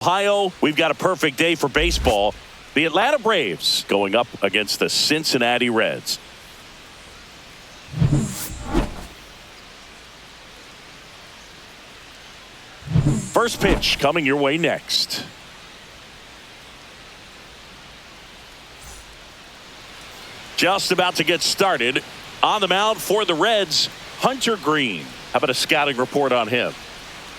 Ohio, we've got a perfect day for baseball. The Atlanta Braves going up against the Cincinnati Reds. First pitch coming your way next. Just about to get started. On the mound for the Reds, Hunter Green. How about a scouting report on him?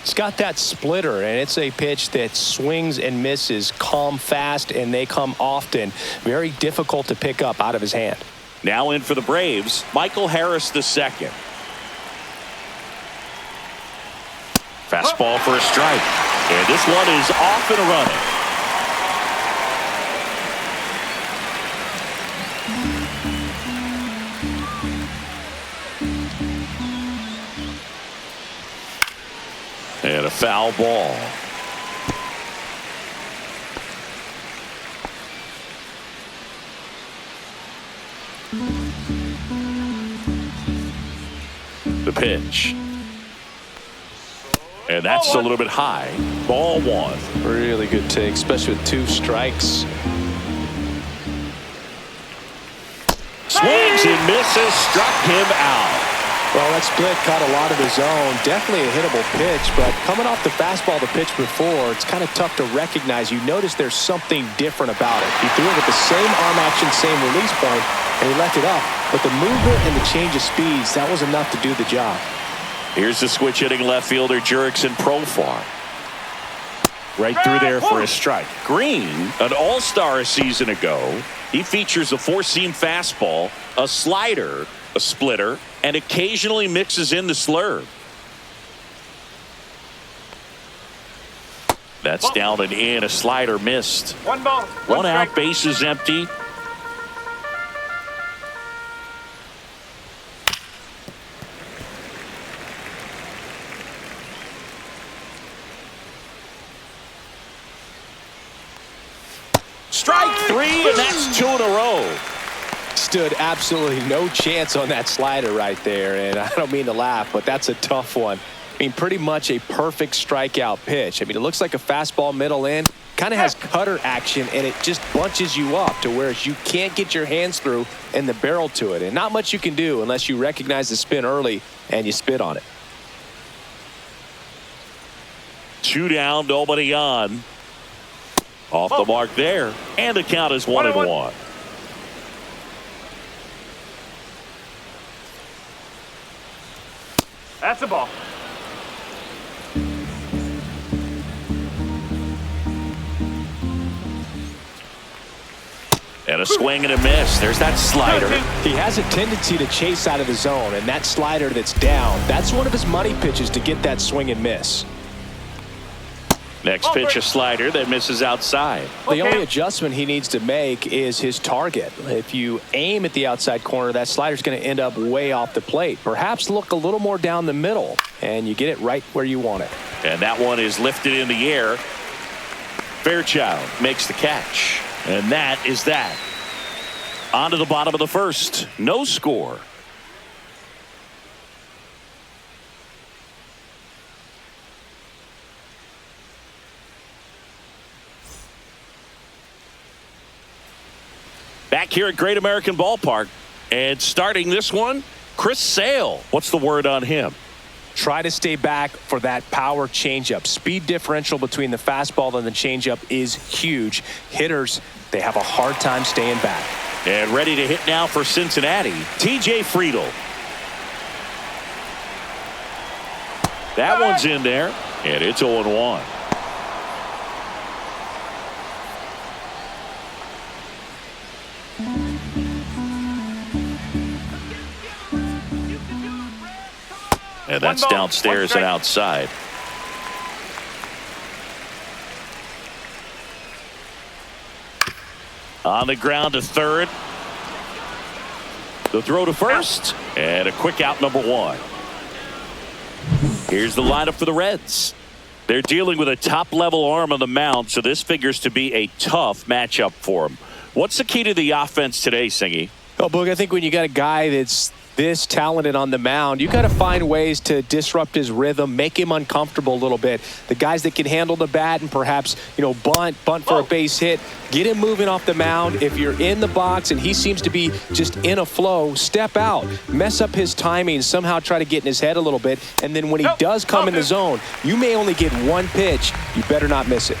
It's got that splitter, and it's a pitch that swings and misses, come fast, and they come often. Very difficult to pick up out of his hand. Now in for the Braves, Michael Harris II. Fastball for a strike. And this one is off and running. And a foul ball. The pitch. And that's a little bit high. Ball one. Really good take, especially with 2 strikes. Swings and misses, struck him out. Well, that split caught a lot of the zone. Definitely a hittable pitch, but coming off the fastball the pitch before, it's kind of tough to recognize. You notice there's something different about it. He threw it with the same arm action, same release point, and he left it up. But the movement and the change of speeds, that was enough to do the job. Here's the switch hitting left fielder Jurickson Profar. Right through there for a strike. Green, an all-star a season ago. He features a 4-seam fastball, a slider, a splitter, and occasionally mixes in the slurve. That's down and in. A slider missed. 1 ball. 1 out, base is empty. Strike 3, and that's 2 in a row. Stood absolutely no chance on that slider right there, and I don't mean to laugh, but that's a tough one. I mean, pretty much a perfect strikeout pitch. I mean, it looks like a fastball middle in, kind of has cutter action, and it just bunches you up to where you can't get your hands through and the barrel to it, and not much you can do unless you recognize the spin early and you spit on it. 2 down, nobody on. Off the mark there, and the count is 1-1. That's a ball. And a swing and a miss. There's that slider. He has a tendency to chase out of the zone, and that slider that's down, that's one of his money pitches to get that swing and miss. Next pitch, a slider that misses outside. The only adjustment he needs to make is his target. If you aim at the outside corner, that slider's going to end up way off the plate. Perhaps look a little more down the middle, and you get it right where you want it. And that one is lifted in the air. Fairchild makes the catch. And that is that. On to the bottom of the first. No score. Back here at Great American Ballpark, and starting this one, Chris Sale. What's the word on him? Try to stay back for that power changeup. Speed differential between the fastball and the changeup is huge. Hitters, they have a hard time staying back. And ready to hit now for Cincinnati, T.J. Friedl. That one's in there, and it's 0-1. And that's downstairs and outside. On the ground to third. The throw to first. And a quick out, number 1. Here's the lineup for the Reds. They're dealing with a top-level arm on the mound, so this figures to be a tough matchup for them. What's the key to the offense today, Singy? Well, Boog, I think when you got a guy that's this talented on the mound, you got to find ways to disrupt his rhythm, make him uncomfortable a little bit. The guys that can handle the bat and perhaps, bunt for a base hit, get him moving off the mound. If you're in the box and he seems to be just in a flow, step out, mess up his timing, somehow try to get in his head a little bit. And then when he does come in the zone, you may only get one pitch. You better not miss it.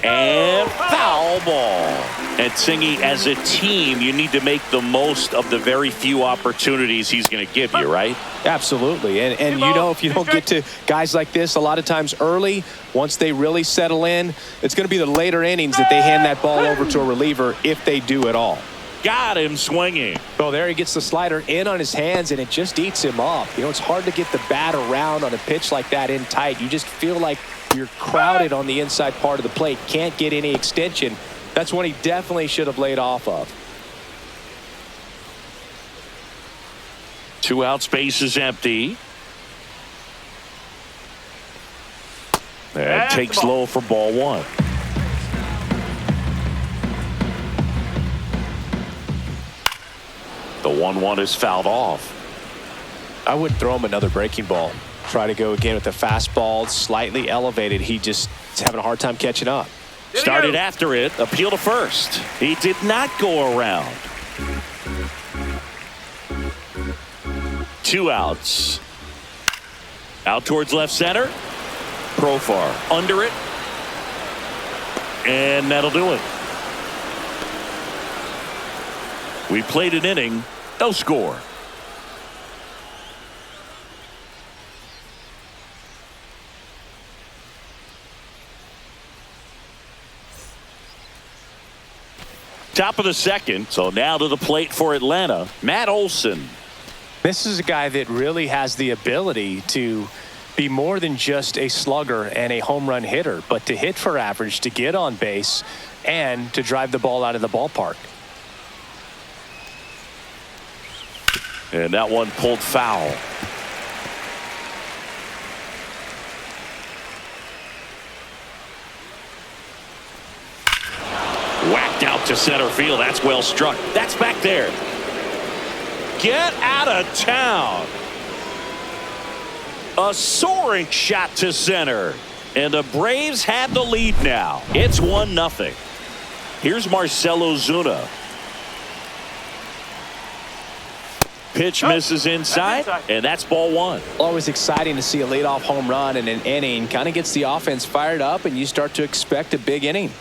And foul ball. And Singy, as a team, you need to make the most of the very few opportunities he's going to give you, right? Absolutely. And if you don't get to guys like this a lot of times early, once they really settle in, it's going to be the later innings that they hand that ball over to a reliever if they do at all. Got him swinging. Oh, there he gets the slider in on his hands, and it just eats him up. It's hard to get the bat around on a pitch like that in tight. You just feel like you're crowded on the inside part of the plate. Can't get any extension. That's one he definitely should have laid off of. 2 out, space is empty. And takes low for ball 1. The 1-1 is fouled off. I wouldn't throw him another breaking ball. Try to go again with the fastball, slightly elevated. He just is having a hard time catching up. Started after it, appeal to first. He did not go around. 2 outs. Out towards left center. Profar under it. And that'll do it. We played an inning, no score. Top of the second, so now to the plate for Atlanta, Matt Olson. This is a guy that really has the ability to be more than just a slugger and a home run hitter, but to hit for average, to get on base, and to drive the ball out of the ballpark. And that one pulled foul. Whacked out to center field. That's well struck. That's back there. Get out of town. A soaring shot to center. And the Braves have the lead now. It's 1-0. Here's Marcell Ozuna. Pitch misses inside, and that's ball 1. Always exciting to see a leadoff home run in an inning. Kind of gets the offense fired up, and you start to expect a big inning.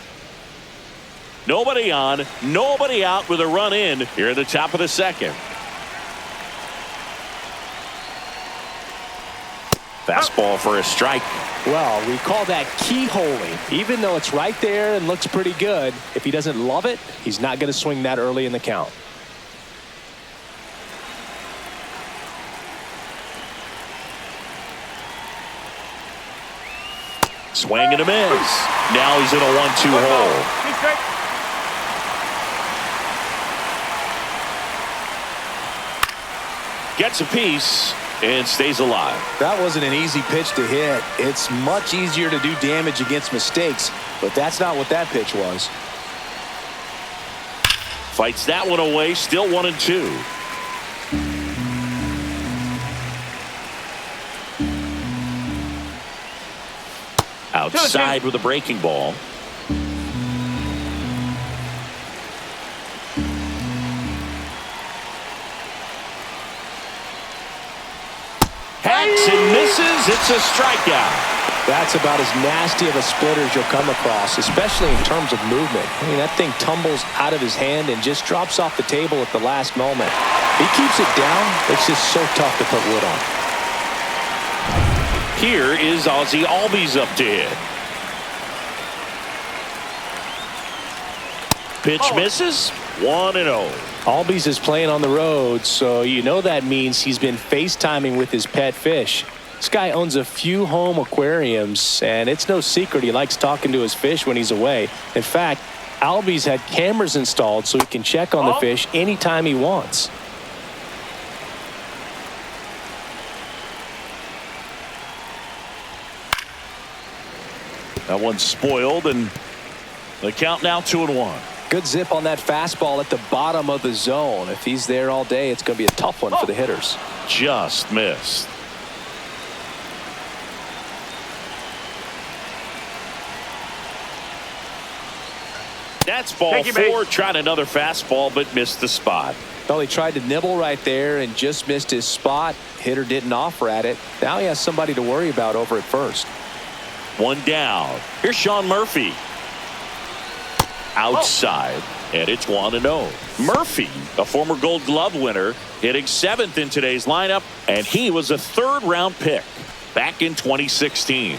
Nobody on, nobody out with a run in here at the top of the second. Fastball for a strike. Well, we call that keyholing. Even though it's right there and looks pretty good, if he doesn't love it, he's not going to swing that early in the count. Swing and a miss. Now he's in a 1-2 hole. Gets a piece and stays alive. That wasn't an easy pitch to hit. It's much easier to do damage against mistakes, but that's not what that pitch was. Fights that one away. Still 1-2. Outside with a breaking ball. Hacks and misses. It's a strikeout. That's about as nasty of a splitter as you'll come across, especially in terms of movement. I mean, that thing tumbles out of his hand and just drops off the table at the last moment. He keeps it down. It's just so tough to put wood on. Here is Ozzie Albies up to hit. Pitch misses. 1-0. Albies is playing on the road, so you know that means he's been FaceTiming with his pet fish. This guy owns a few home aquariums, and it's no secret he likes talking to his fish when he's away. In fact, Albies had cameras installed so he can check on the fish anytime he wants. That one's spoiled, and the count now 2-1. Good zip on that fastball at the bottom of the zone. If he's there all day, it's going to be a tough one for the hitters. Just missed. That's ball 4. Tried another fastball, but missed the spot. Well, he tried to nibble right there and just missed his spot. Hitter didn't offer at it. Now he has somebody to worry about over at first. 1 down. Here's Sean Murphy. Outside, and it's 1-0. Murphy, a former Gold Glove winner, hitting 7th in today's lineup, and he was a 3rd-round pick back in 2016.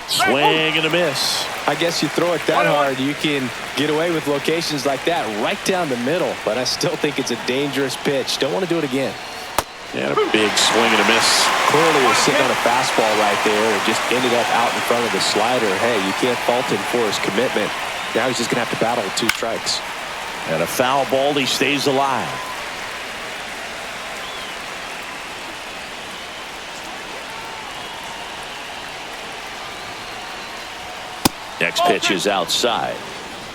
Swing and a miss. I guess you throw it that hard, you can get away with locations like that right down the middle, but I still think it's a dangerous pitch. Don't want to do it again. And a big swing and a miss. Clearly was sitting on a fastball right there and just ended up out in front of the slider. Hey, you can't fault him for his commitment. Now he's just going to have to battle with 2 strikes. And a foul ball, he stays alive. Next pitch is outside.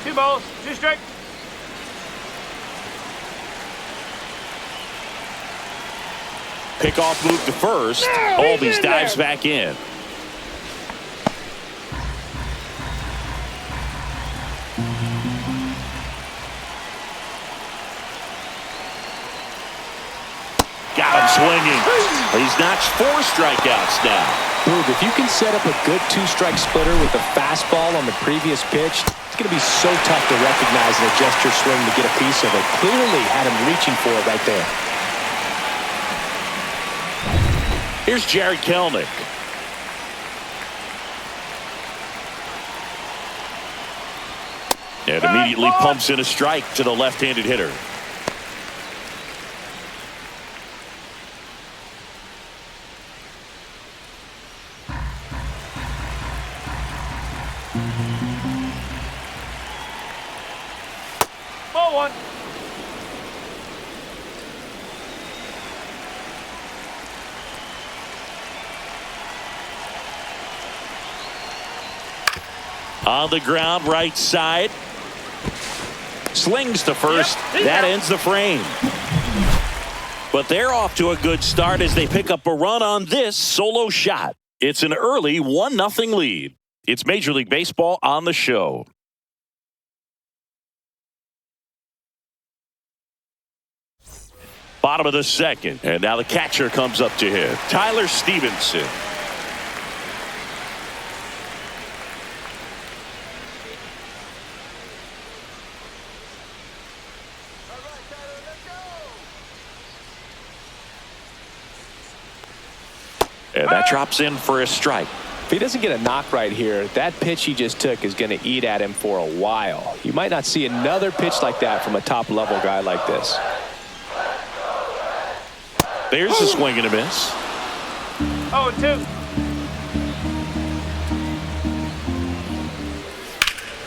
2 balls, 2 strikes. Pickoff move to first. Albies dives back in. Got him swinging. He's notched 4 strikeouts now. Boog, if you can set up a good 2-strike splitter with a fastball on the previous pitch, it's going to be so tough to recognize and adjust your swing to get a piece of it. Clearly had him reaching for it right there. Here's Jared Kelnick. And immediately pumps in a strike to the left-handed hitter. Ball 1. On the ground, right side. Slings to first. That ends the frame. But they're off to a good start as they pick up a run on this solo shot. It's an early 1-0 lead. It's Major League Baseball on the show. Bottom of the 2nd. And now the catcher comes up to hit. Tyler Stevenson. And that drops in for a strike. If he doesn't get a knock right here, that pitch he just took is going to eat at him for a while. You might not see another pitch like that from a top-level guy like this. There's a swing and a miss. 0-2.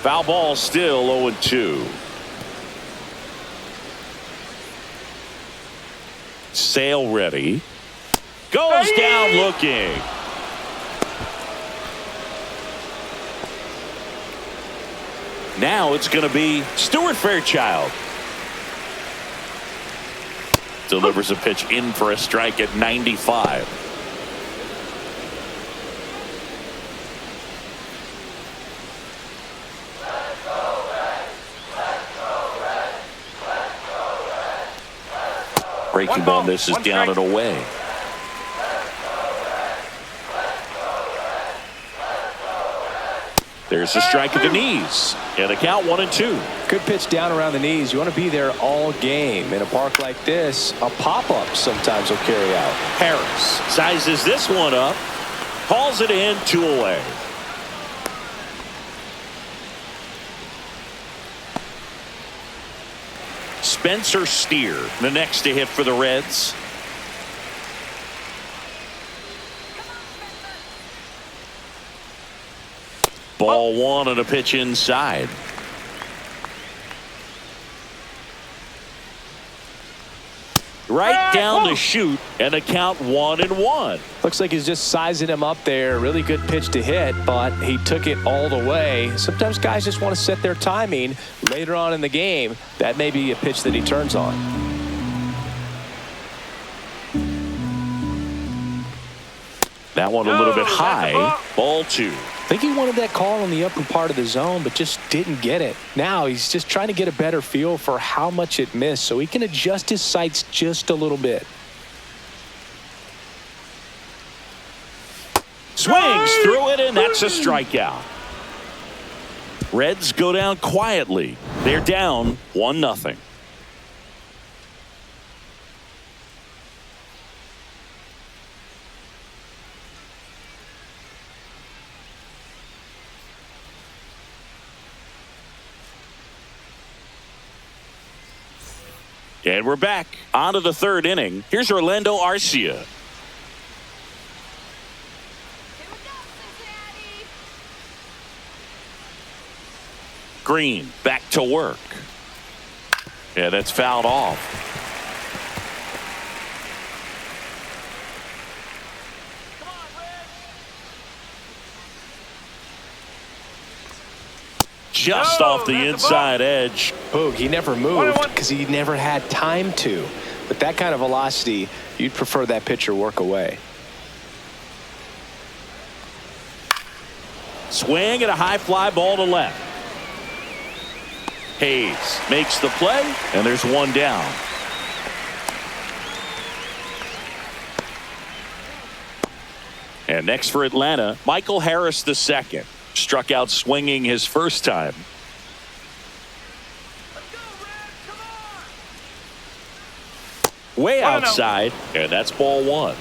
Foul ball, still 0-2. Sale ready. Goes down looking. Now it's going to be Stuart Fairchild. Delivers a pitch in for a strike at 95. Breaking ball misses down and away. There's a strike at the knees. And a count 1-2. Good pitch down around the knees. You want to be there all game. In a park like this, a pop-up sometimes will carry out. Harris sizes this one up. Calls it in, 2 away. Spencer Steer, the next to hit for the Reds. Ball 1 and a pitch inside. Right down the chute, and a count 1-1. Looks like he's just sizing him up there. Really good pitch to hit, but he took it all the way. Sometimes guys just want to set their timing later on in the game. That may be a pitch that he turns on. That one a little bit high. Ball 2. I think he wanted that call in the upper part of the zone, but just didn't get it. Now he's just trying to get a better feel for how much it missed so he can adjust his sights just a little bit. Swings through it, and that's a strikeout. Reds go down quietly. They're down 1-0. And we're back on to the third inning. Here's Orlando Arcia. Green back to work. Yeah, that's fouled off. Just off the inside edge. Boog, he never moved because he never had time to. With that kind of velocity, you'd prefer that pitcher work away. Swing and a high fly ball to left. Hayes makes the play, and there's one down. And next for Atlanta, Michael Harris II. Struck out swinging his first time. Way outside, and that's ball 1.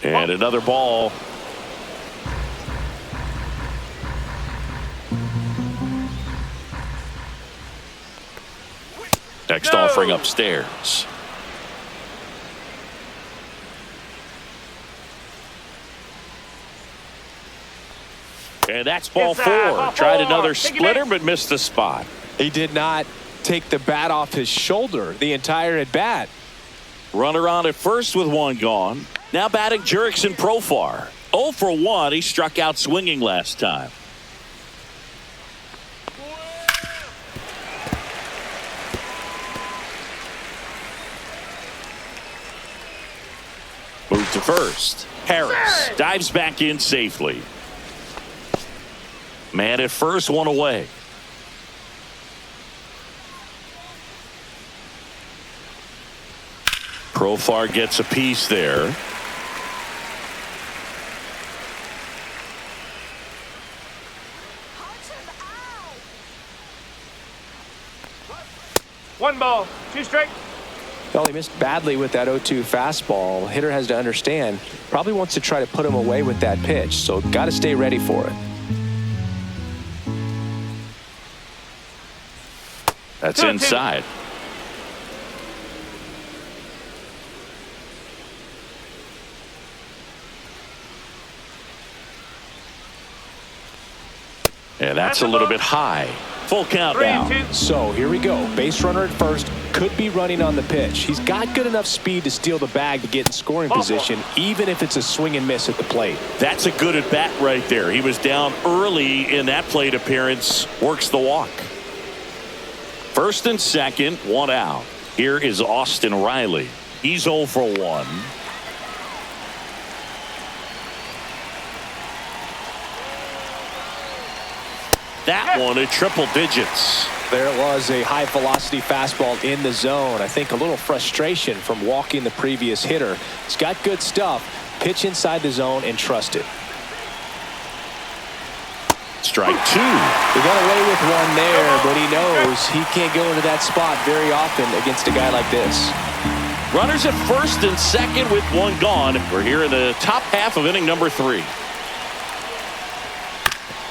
And another ball. Next offering upstairs. And that's ball 4. Tried another splitter, but missed the spot. He did not take the bat off his shoulder the entire at bat. Runner on at first with one gone. Now batting Jurickson Profar. 0 for 1. He struck out swinging last time. Move to first. Harris dives back in safely. Man at first, one away. Profar gets a piece there. One ball, 2 strike. Well, he missed badly with that 0-2 fastball. Hitter has to understand, probably wants to try to put him away with that pitch, so got to stay ready for it. That's inside. And that's a little bit high. Full count now. So here we go. Base runner at first, could be running on the pitch. He's got good enough speed to steal the bag to get in scoring position, even if it's a swing and miss at the plate. That's a good at bat right there. He was down early in that plate appearance. Works the walk. First and second, one out. Here is Austin Riley. He's 0 for 1. That one at triple digits. There it was, a high velocity fastball in the zone. I think a little frustration from walking the previous hitter. He's got good stuff. Pitch inside the zone and trust it. Strike 2. He got away with one there, but he knows he can't go into that spot very often against a guy like this. Runners at first and second with one gone. We're here in the top half of inning number 3.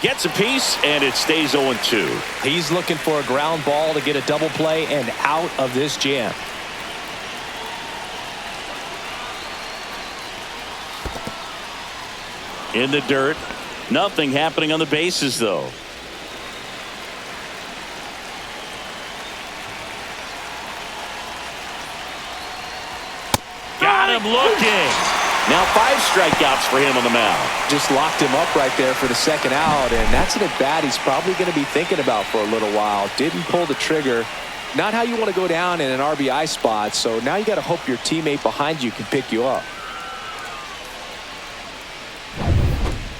Gets a piece, and it stays 0-2. He's looking for a ground ball to get a double play and out of this jam. In the dirt. Nothing happening on the bases, though. him looking. Now 5 strikeouts for him on the mound. Just locked him up right there for the second out, and that's an at-bat he's probably going to be thinking about for a little while. Didn't pull the trigger. Not how you want to go down in an RBI spot, so now you got to hope your teammate behind you can pick you up.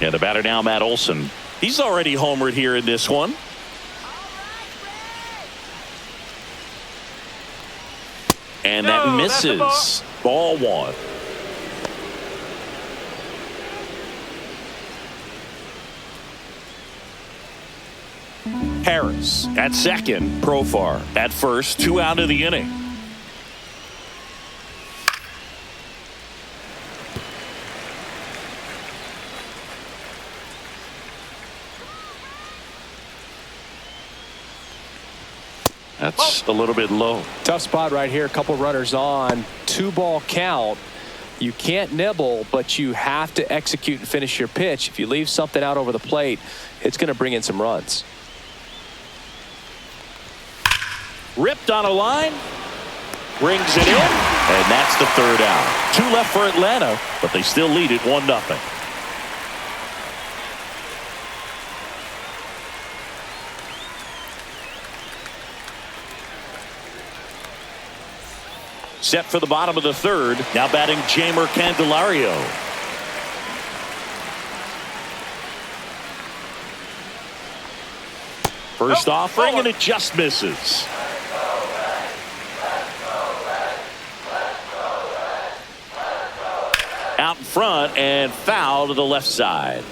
And the batter now, Matt Olson. He's already homered here in this one. And that misses. Ball 1. Harris at second. Profar at first. 2 out of the inning. That's a little bit low. Tough spot right here. A couple runners on. 2-ball count. You can't nibble, but you have to execute and finish your pitch. If you leave something out over the plate, it's going to bring in some runs. Ripped on a line. Brings it in. And that's the 3rd out. 2 left for Atlanta, but they still lead it 1-0. Set for the bottom of the 3rd. Now batting Jamer Candelario. First offering, and it just misses. Out in front and foul to the left side.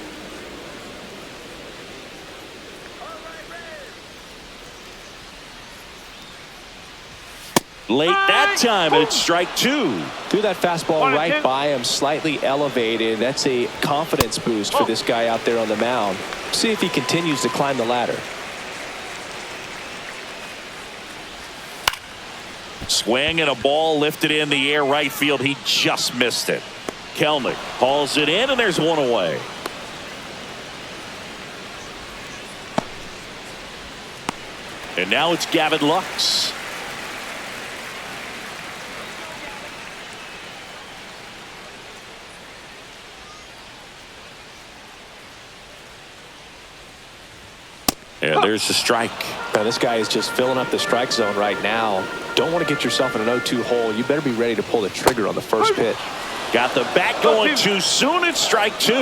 Late that time, and it's strike 2. Threw that fastball right by him, slightly elevated. That's a confidence boost for this guy out there on the mound. See if he continues to climb the ladder. Swing and a ball lifted in the air right field. He just missed it. Kelnick hauls it in, and there's 1 away. And now it's Gavin Lux. And there's the strike. Now this guy is just filling up the strike zone right now. Don't want to get yourself in an 0-2 hole. You better be ready to pull the trigger on the first pitch. Got the bat going too soon. It's strike 2.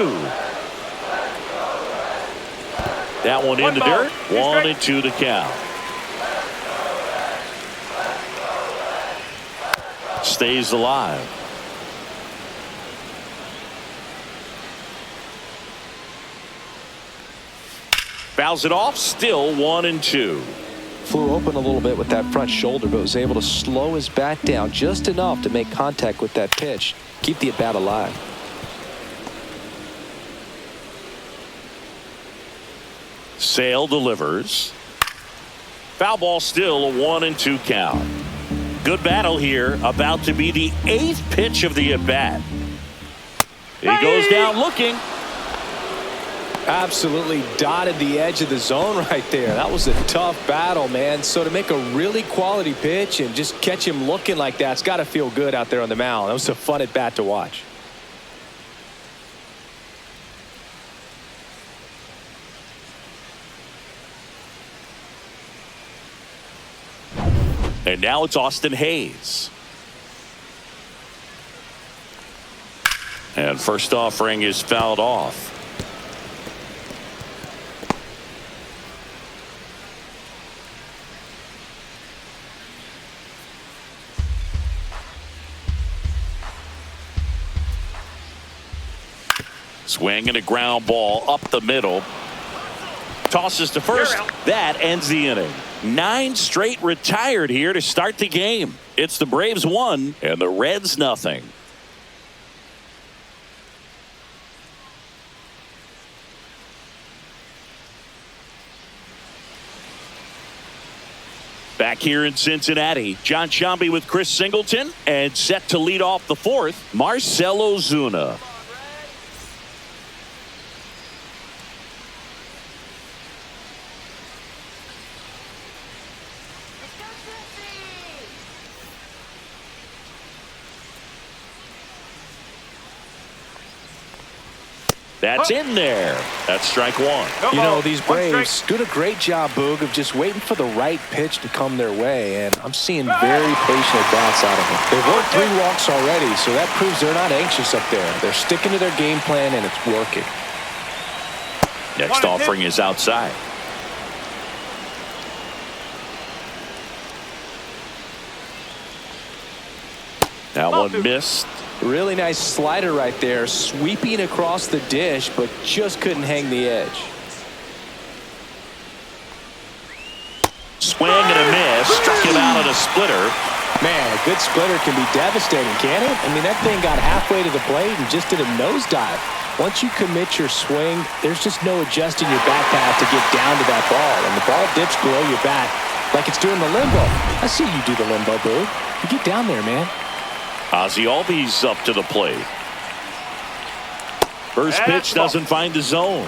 That one in the dirt. 1-2 to count. Stays alive. Fouls it off. Still 1-2. Flew open a little bit with that front shoulder, but was able to slow his bat down just enough to make contact with that pitch. Keep the at-bat alive. Sale delivers. Foul ball, still a 1-2 count. Good battle here. About to be the 8th pitch of the at-bat. He goes down looking. Absolutely dotted the edge of the zone right there. That was a tough battle, man. So to make a really quality pitch and just catch him looking like that, it's got to feel good out there on the mound. That was a fun at bat to watch. And now it's Austin Hayes. And first offering is fouled off. Swing and a ground ball up the middle. Tosses to first. That ends the inning. 9 straight retired here to start the game. It's the Braves 1 and the Reds nothing. Back here in Cincinnati, John Sciambi with Chris Singleton, and set to lead off the 4th, Marcell Ozuna. That's in there. That's strike one. You know, these Braves do a great job, Boog, of just waiting for the right pitch to come their way, and I'm seeing very patient bats out of them. They've worked 3 walks already, so that proves they're not anxious up there. They're sticking to their game plan, and it's working. Next offering is outside. That one missed. Really nice slider right there, sweeping across the dish, but just couldn't hang the edge. Swing and a miss. Struck him out on a splitter. Man, a good splitter can be devastating, can't it? I mean, that thing got halfway to the plate and just did a nosedive. Once you commit your swing, there's just no adjusting your bat path to get down to that ball, and the ball dips below your bat like it's doing the limbo. I see you do the limbo, boo. You get down there, man. Ozzie Albies up to the plate. First pitch doesn't find the zone.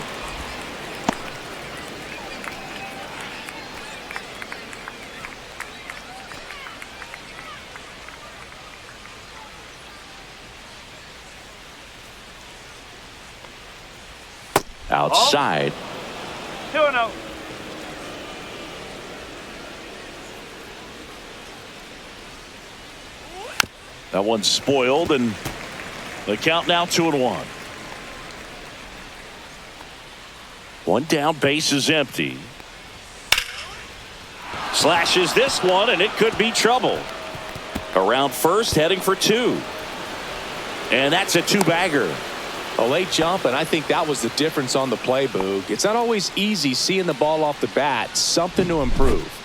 Outside. 2-0. That one's spoiled, and the count now 2-1. One down, base is empty. Slashes this one, and it could be trouble. Around first, heading for 2. And that's a 2-bagger. A late jump, and I think that was the difference on the play, Boog. It's not always easy seeing the ball off the bat. Something to improve.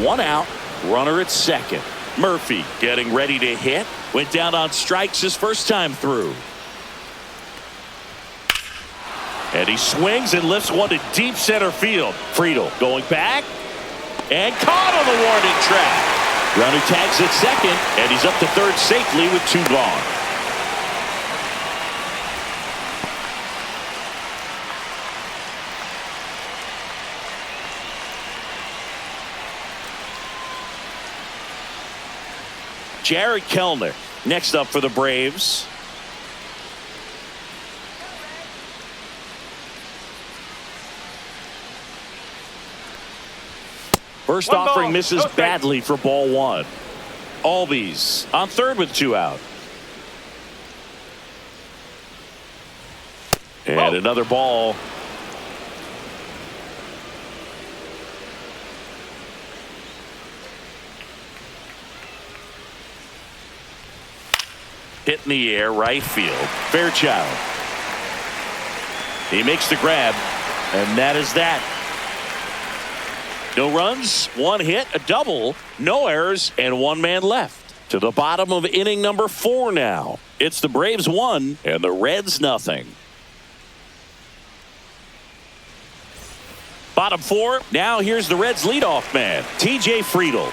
One out, runner at second. Murphy getting ready to hit. Went down on strikes his first time through. And he swings and lifts one to deep center field. Friedel going back and caught on the warning track. Runner tags at second, and he's up to third safely with 2 gone. Jared Kellner next up for the Braves. First offering misses badly for ball 1. Albies on third with 2 out. And another ball. Hit in the air, right field. Fairchild. He makes the grab, and that is that. No runs, 1 hit, a double, no errors, and 1 man left. To the bottom of inning number 4 now. It's the Braves 1 and the Reds nothing. Bottom 4, now here's the Reds leadoff man, TJ Friedel.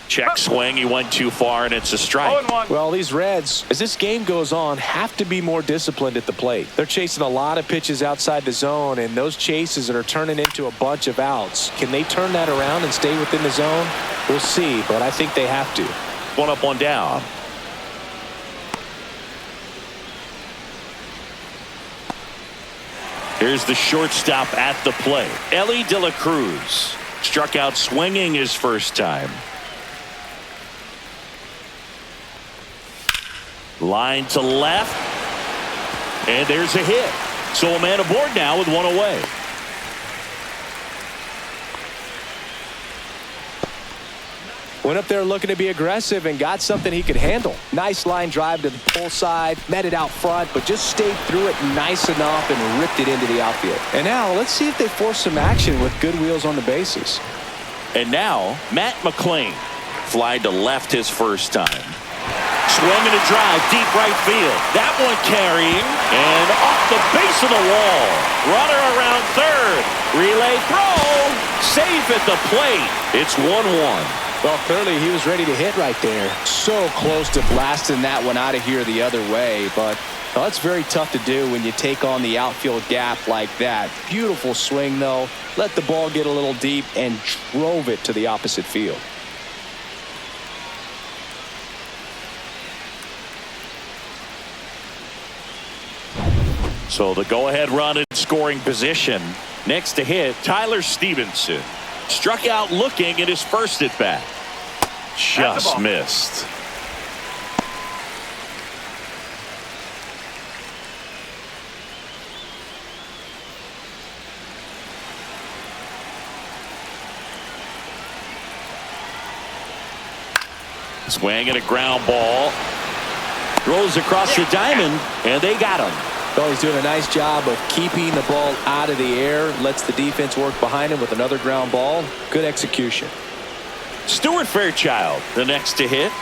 Check swing, he went too far, and it's a strike. Well, these Reds, as this game goes on, have to be more disciplined at the plate. They're chasing a lot of pitches outside the zone, and those chases are turning into a bunch of outs. Can they turn that around and stay within the zone? We'll see, but I think they have to. 1 up, 1 down. Here's the shortstop at the plate. Ellie De La Cruz struck out swinging his first time. Line to left, and there's a hit. So a man aboard now with 1 away. Went up there looking to be aggressive and got something he could handle. Nice line drive to the pull side, met it out front, but just stayed through it nice enough and ripped it into the outfield. And now let's see if they force some action with good wheels on the bases. And now Matt McLean flied to left his first time. Swing and a drive, deep right field. That one carrying, and off the base of the wall. Runner around third. Relay throw. Safe at the plate. It's 1-1. Well, clearly he was ready to hit right there. So close to blasting that one out of here the other way, but Now, that's very tough to do when you take on the outfield gap like that. Beautiful swing, though. Let the ball get a little deep and drove it to the opposite field. So the go-ahead run in scoring position. Next to hit, Tyler Stevenson. Struck out looking at his first at-bat. Just missed. Swing and a ground ball. Rolls across the diamond, and they got him. Well, he's doing a nice job of keeping the ball out of the air. Lets the defense work behind him with another ground ball. Good execution. Stuart Fairchild, the next to hit.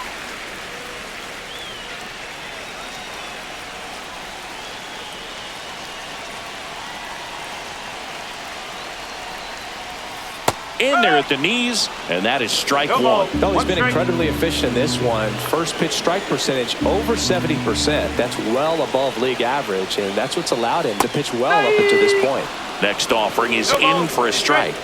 In there at the knees, and that is strike one. Oh, he's been incredibly efficient in this one. First pitch strike percentage over 70%. That's well above league average, and that's what's allowed him to pitch well up until this point. Next offering is in for a strike.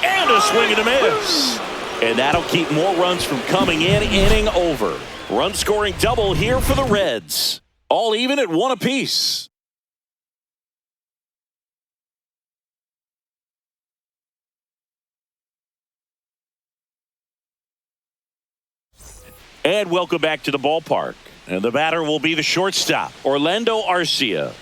And a swing and a miss. And that'll keep more runs from coming in. Inning over. Run scoring double here for the Reds. All even at one apiece. And welcome back to the ballpark. And the batter will be the shortstop, Orlando Arcia.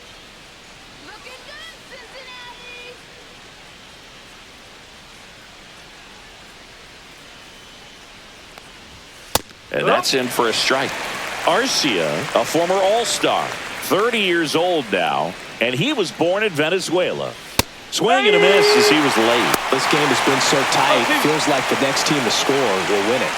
And that's in for a strike. Arcia, a former All-Star, 30 years old now, and he was born in Venezuela. Swing and a miss as he was late. This game has been so tight, feels like the next team to score will win it.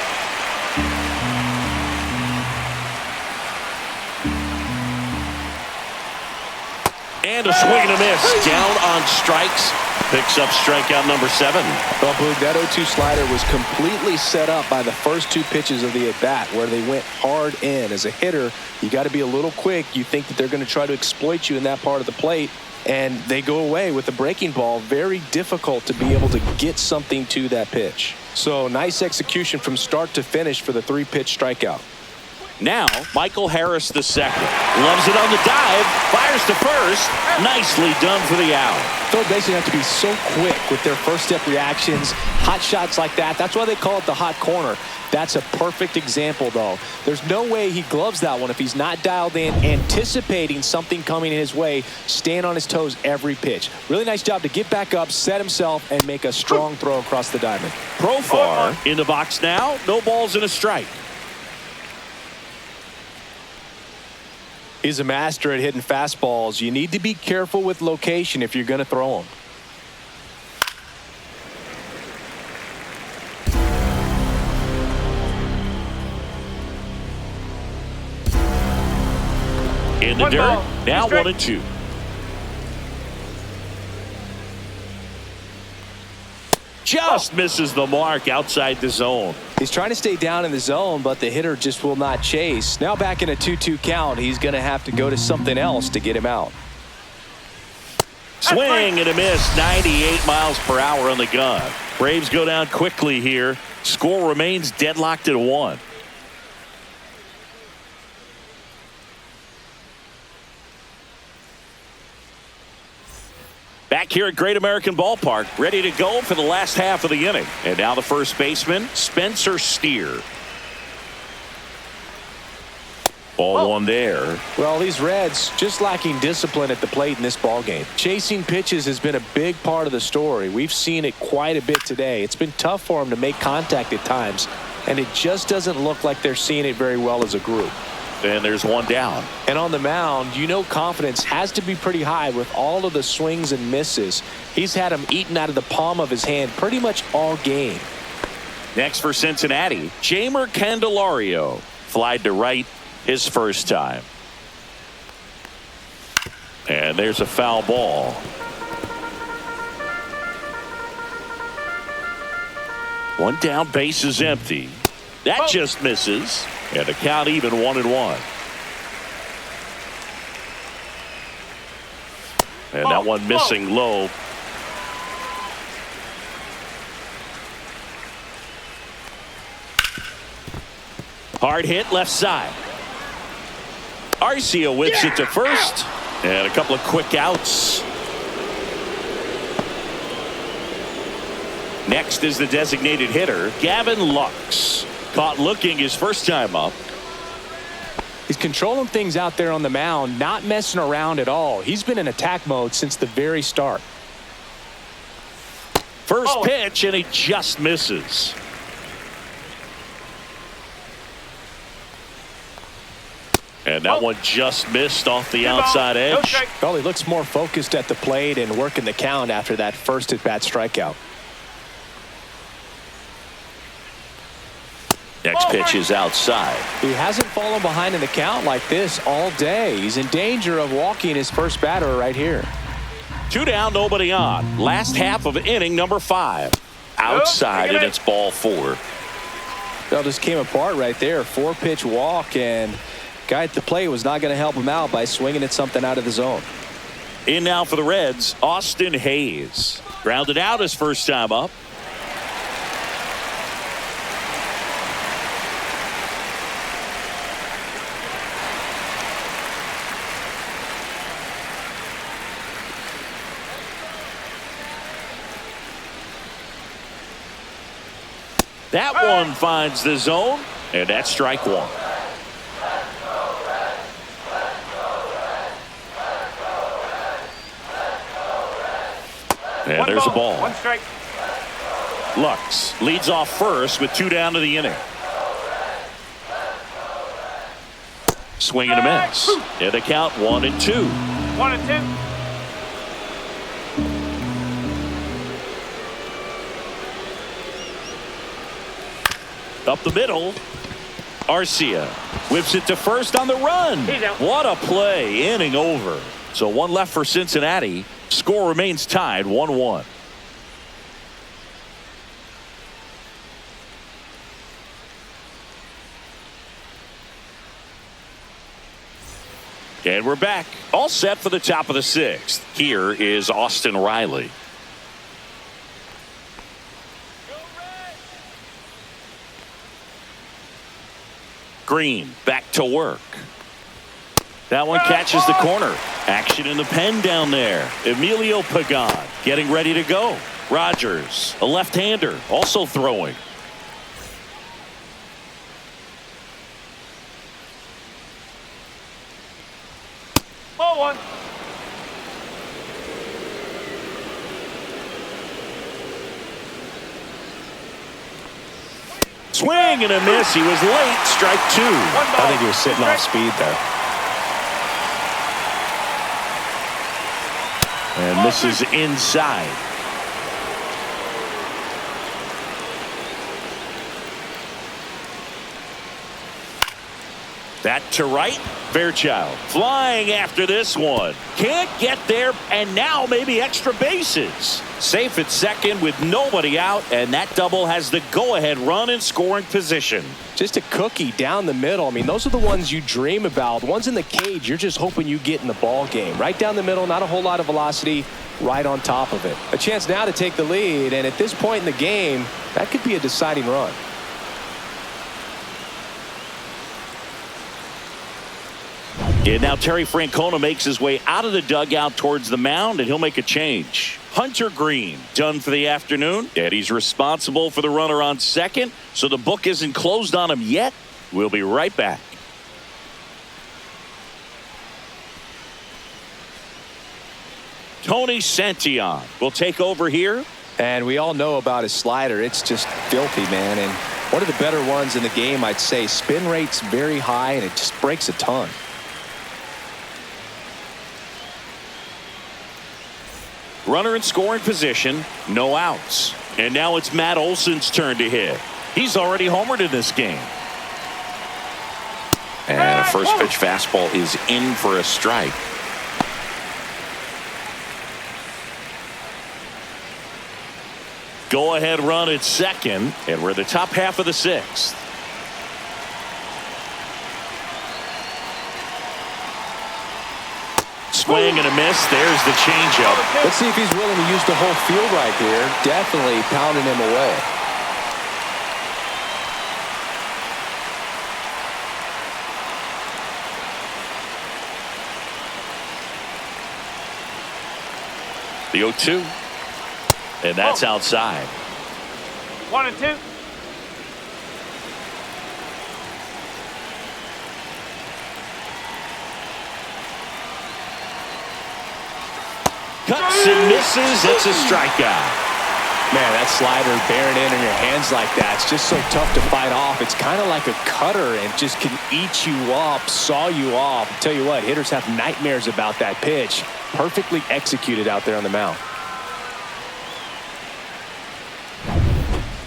And a swing and a miss. Down on strikes. Picks up strikeout number 7. Well, Boog, that 0-2 slider was completely set up by the first two pitches of the at-bat where they went hard in. As a hitter, you got to be a little quick. You think that they're going to try to exploit you in that part of the plate, and they go away with the breaking ball. Very difficult to be able to get something to that pitch. So nice execution from start to finish for the 3-pitch strikeout. Now, Michael Harris II. Loves it on the dive. Fires to first. Nicely done for the out. Third basemen have to be so quick with their first step reactions. Hot shots like that. That's why they call it the hot corner. That's a perfect example, though. There's no way he gloves that one if he's not dialed in, anticipating something coming in his way, staying on his toes every pitch. Really nice job to get back up, set himself, and make a strong throw across the diamond. Profar in the box now. No balls and a strike. He's a master at hitting fastballs. You need to be careful with location if you're going to throw them. In the dirt. Now 1-2. Just misses the mark outside the zone. He's trying to stay down in the zone, but the hitter just will not chase. Now back in a 2-2 count, he's going to have to go to something else to get him out. Swing and a miss. 98 miles per hour on the gun. Braves go down quickly here. Score remains deadlocked at 1. Back here at Great American Ballpark, ready to go for the last half of the inning. And now the first baseman, Spencer Steer. Ball one there. Well, these Reds just lacking discipline at the plate in this ballgame. Chasing pitches has been a big part of the story. We've seen it quite a bit today. It's been tough for them to make contact at times, and it just doesn't look like they're seeing it very well as a group. And there's one down. And on the mound, you know confidence has to be pretty high with all of the swings and misses. He's had them eaten out of the palm of his hand pretty much all game. Next for Cincinnati, Jeimer Candelario. Flied to right his first time. And there's a foul ball. One down, base is empty. That just misses. And the count even 1-1. And that one missing low. Hard hit left side. Arcia whips it to first. And a couple of quick outs. Next is the designated hitter, Gavin Lux. Caught looking his first time up. He's controlling things out there on the mound, not messing around at all. He's been in attack mode since the very start. First pitch, and he just misses. And that one just missed off the outside edge. Well, he looks more focused at the plate and working the count after that first at-bat strikeout. Next pitch is outside. He hasn't fallen behind in the count like this all day. He's in danger of walking his first batter right here. 2 down, nobody on. Last half of inning number 5. Outside, and it's ball 4. Well, just came apart right there. 4-pitch walk, and guy at the plate was not going to help him out by swinging at something out of the zone. In now for the Reds, Austin Hayes. Grounded out his first time up. That one finds the zone, and that's strike 1. And there's a ball. 1 strike. Lux leads off first with 2 down to the inning. Swing and a miss. And the count 1-2. 1-2. Up the middle. Arcia whips it to first on the run. What a play. Inning over. So 1 left for Cincinnati. Score remains tied 1-1. And we're back. All set for the top of the 6th. Here is Austin Riley. Green back to work. That one catches the corner. Action in the pen down there. Emilio Pagan getting ready to go. Rogers, a left-hander, also throwing. Ball 1. Swing and a miss. He was late. Strike 2. I think he was sitting off speed there. And this is inside. That to right. Fairchild flying after this one. Can't get there, and now maybe extra bases. Safe at second with nobody out, and that double has the go-ahead run in scoring position. Just a cookie down the middle. I mean, those are the ones you dream about. Ones in the cage, you're just hoping you get in the ball game. Right down the middle, not a whole lot of velocity, right on top of it. A chance now to take the lead, and at this point in the game, that could be a deciding run. And now Terry Francona makes his way out of the dugout towards the mound, and he'll make a change. Hunter Green done for the afternoon, and he's responsible for the runner on second, so the book isn't closed on him yet. We'll be right back. Tony Santillan will take over here. And we all know about his slider. It's just filthy, man. And one of the better ones in the game, I'd say. Spin rate's very high, and it just breaks a ton. Runner in scoring position, no outs. And now it's Matt Olson's turn to hit. He's already homered in this game. And a first pitch fastball is in for a strike. go-ahead run at second, and we're the top half of the sixth. Swing and a miss. There's the changeup. Let's see if he's willing to use the whole field right here. Definitely pounding him away. The 0-2. And that's outside. 1-2. Cuts and misses. It's a strikeout. Man, that slider bearing in your hands like that, it's just so tough to fight off. It's kind of like a cutter and just can eat you up, saw you off. I'll tell you what, hitters have nightmares about that pitch. Perfectly executed out there on the mound.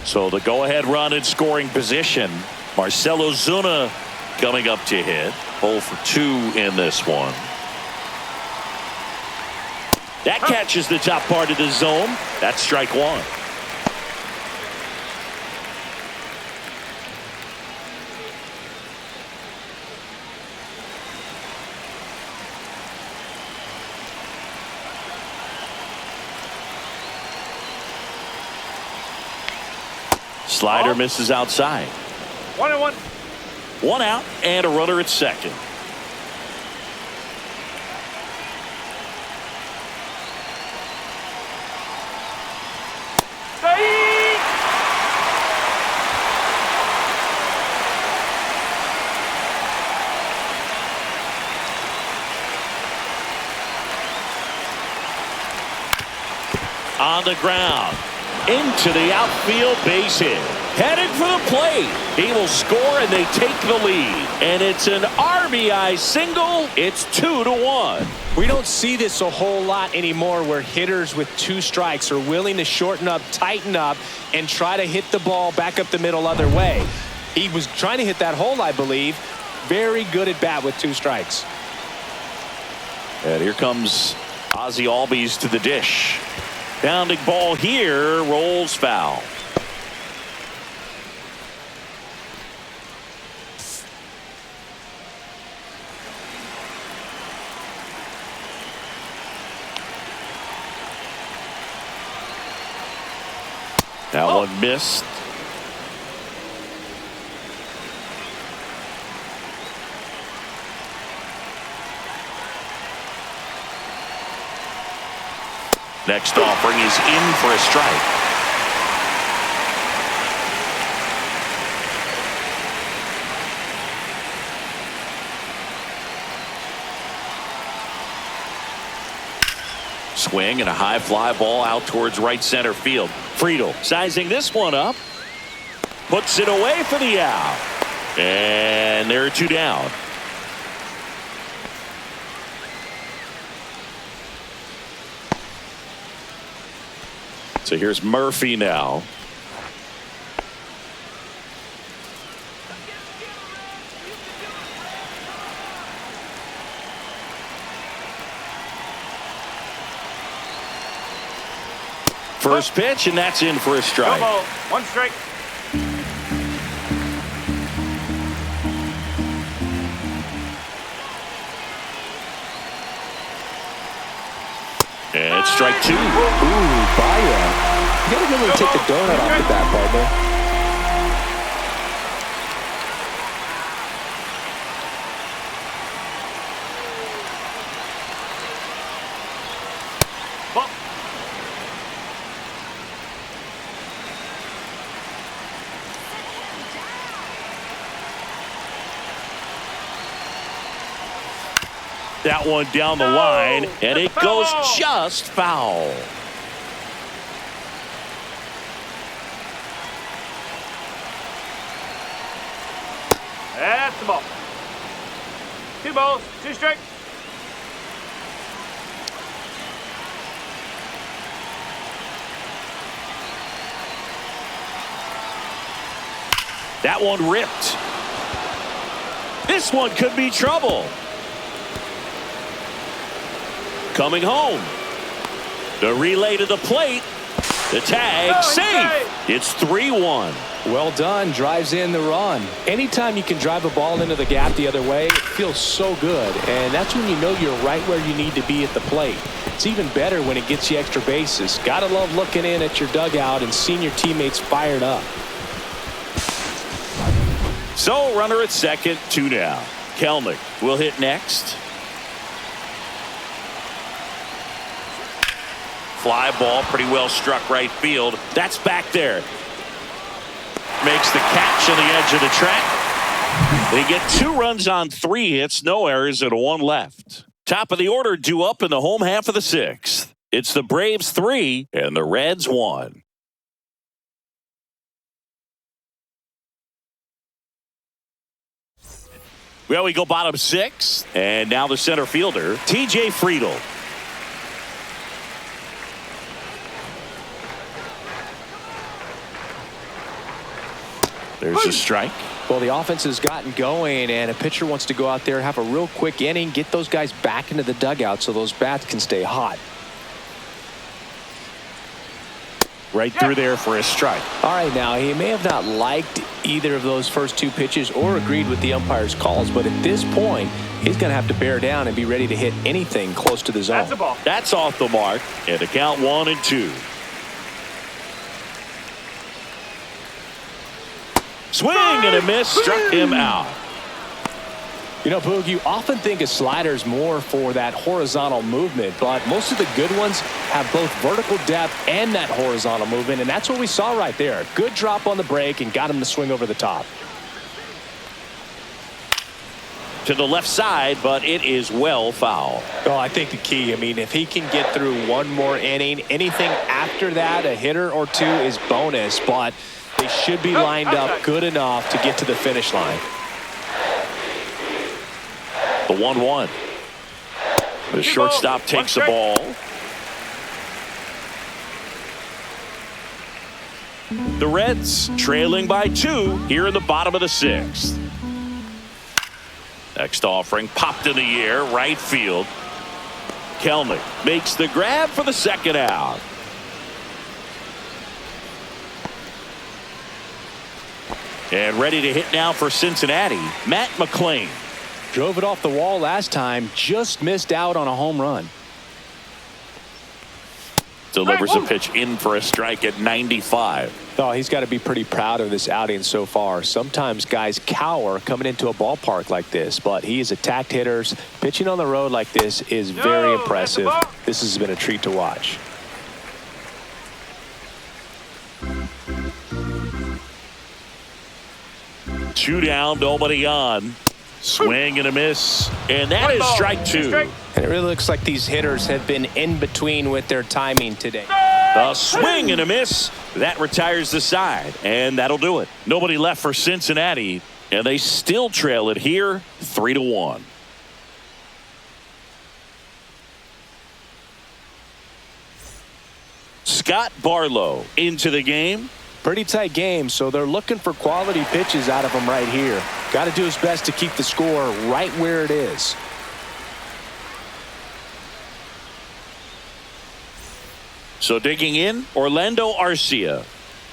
So the go-ahead run in scoring position. Marcell Ozuna coming up to hit. 0 for 2 in this one. That catches the top part of the zone. That's strike one. Slider misses outside. 1-1. One out and a runner at second. On the ground, into the outfield base hit. Headed for the plate. He will score and they take the lead. And it's an RBI single. It's 2-1. We don't see this a whole lot anymore where hitters with 2 strikes are willing to shorten up, tighten up, and try to hit the ball back up the middle other way. He was trying to hit that hole, I believe. Very good at bat with 2 strikes. And here comes Ozzie Albies to the dish. Pounding ball here, rolls foul. That one missed. Next offering is in for a strike. Swing and a high fly ball out towards right center field. Friedel sizing this one up. Puts it away for the out. And there are 2 down. So here's Murphy now. First pitch, and that's in for a strike. 1 strike. And it's strike 2. Ooh, Baya. You gotta be able to take the donut off the bat, partner. That one down the line, and it goes just foul. That's the ball. 2 balls, 2 strikes. That one ripped. This one could be trouble. Coming home. The relay to the plate. The tag, safe. It's 3-1. Well done. Drives in the run. Anytime you can drive a ball into the gap the other way, it feels so good. And that's when you know you're right where you need to be at the plate. It's even better when it gets you extra bases. Gotta love looking in at your dugout and seeing your teammates fired up. So runner at second, 2 down. Kelnick will hit next. Fly ball, pretty well struck right field. That's back there. Makes the catch on the edge of the track. They get 2 runs on 3 hits, no errors, and 1 left. Top of the order due up in the home half of the 6th. It's the Braves 3 and the Reds 1. Well, we go bottom 6, and now the center fielder, T.J. Friedl. There's a strike. Well, the offense has gotten going, and a pitcher wants to go out there, have a real quick inning, get those guys back into the dugout so those bats can stay hot. Right through there for a strike. All right, now, he may have not liked either of those first 2 pitches or agreed with the umpire's calls, but at this point, he's going to have to bear down and be ready to hit anything close to the zone. That's a ball. That's off the mark, and the count 1-2. Swing and a miss, struck him out. You know, Boog, you often think a slider's more for that horizontal movement, but most of the good ones have both vertical depth and that horizontal movement, and that's what we saw right there. Good drop on the break and got him to swing over the top. To the left side, but it is well foul. Oh, I think the key, I mean, if he can get through 1 more inning, anything after that, a hitter or 2 is bonus, but they should be lined up good enough to get to the finish line. The 1-1. The shortstop takes the ball. The Reds trailing by 2 here in the bottom of the 6th. Next offering popped in the air, right field. Kelnick makes the grab for the second out. And ready to hit now for Cincinnati, Matt McClain. Drove it off the wall last time, just missed out on a home run. Delivers a pitch in for a strike at 95. Oh, he's got to be pretty proud of this outing so far. Sometimes guys cower coming into a ballpark like this, but he has attacked hitters. Pitching on the road like this is very impressive. This has been a treat to watch. Two down, nobody on. Swing and a miss, and that is strike 2. And it really looks like these hitters have been in between with their timing today. A swing and a miss. That retires the side, and that'll do it. Nobody left for Cincinnati, and they still trail it here 3-1. Scott Barlow into the game. Pretty tight game, so they're looking for quality pitches out of him right here. Got to do his best to keep the score right where it is. So digging in, Orlando Arcia.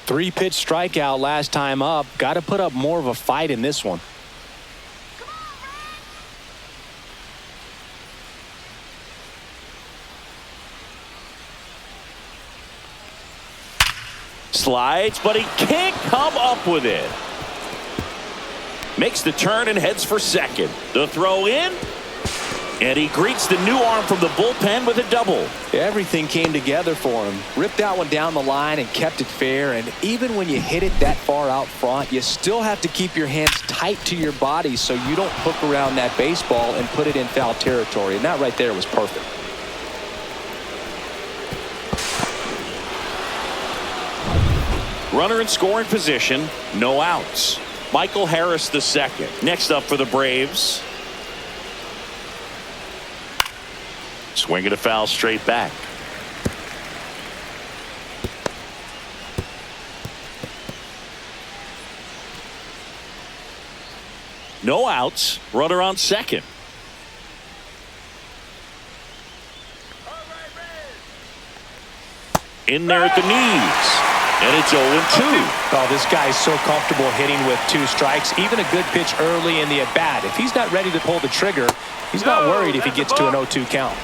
3-pitch strikeout last time up. Got to put up more of a fight in this one. Slides, but he can't come up with it. Makes the turn and heads for second. The throw in, and he greets the new arm from the bullpen with a double. Everything came together for him. Ripped that one down the line and kept it fair. And even when you hit it that far out front, you still have to keep your hands tight to your body so you don't hook around that baseball and put it in foul territory. And that right there was perfect. Runner in scoring position, no outs. Michael Harris the second. Next up for the Braves. Swinging a foul straight back. No outs. Runner on second. in there at the knees. And it's 0-2. Oh, this guy's so comfortable hitting with 2 strikes. Even a good pitch early in the at-bat. If he's not ready to pull the trigger, he's not worried if he gets to an 0-2 count.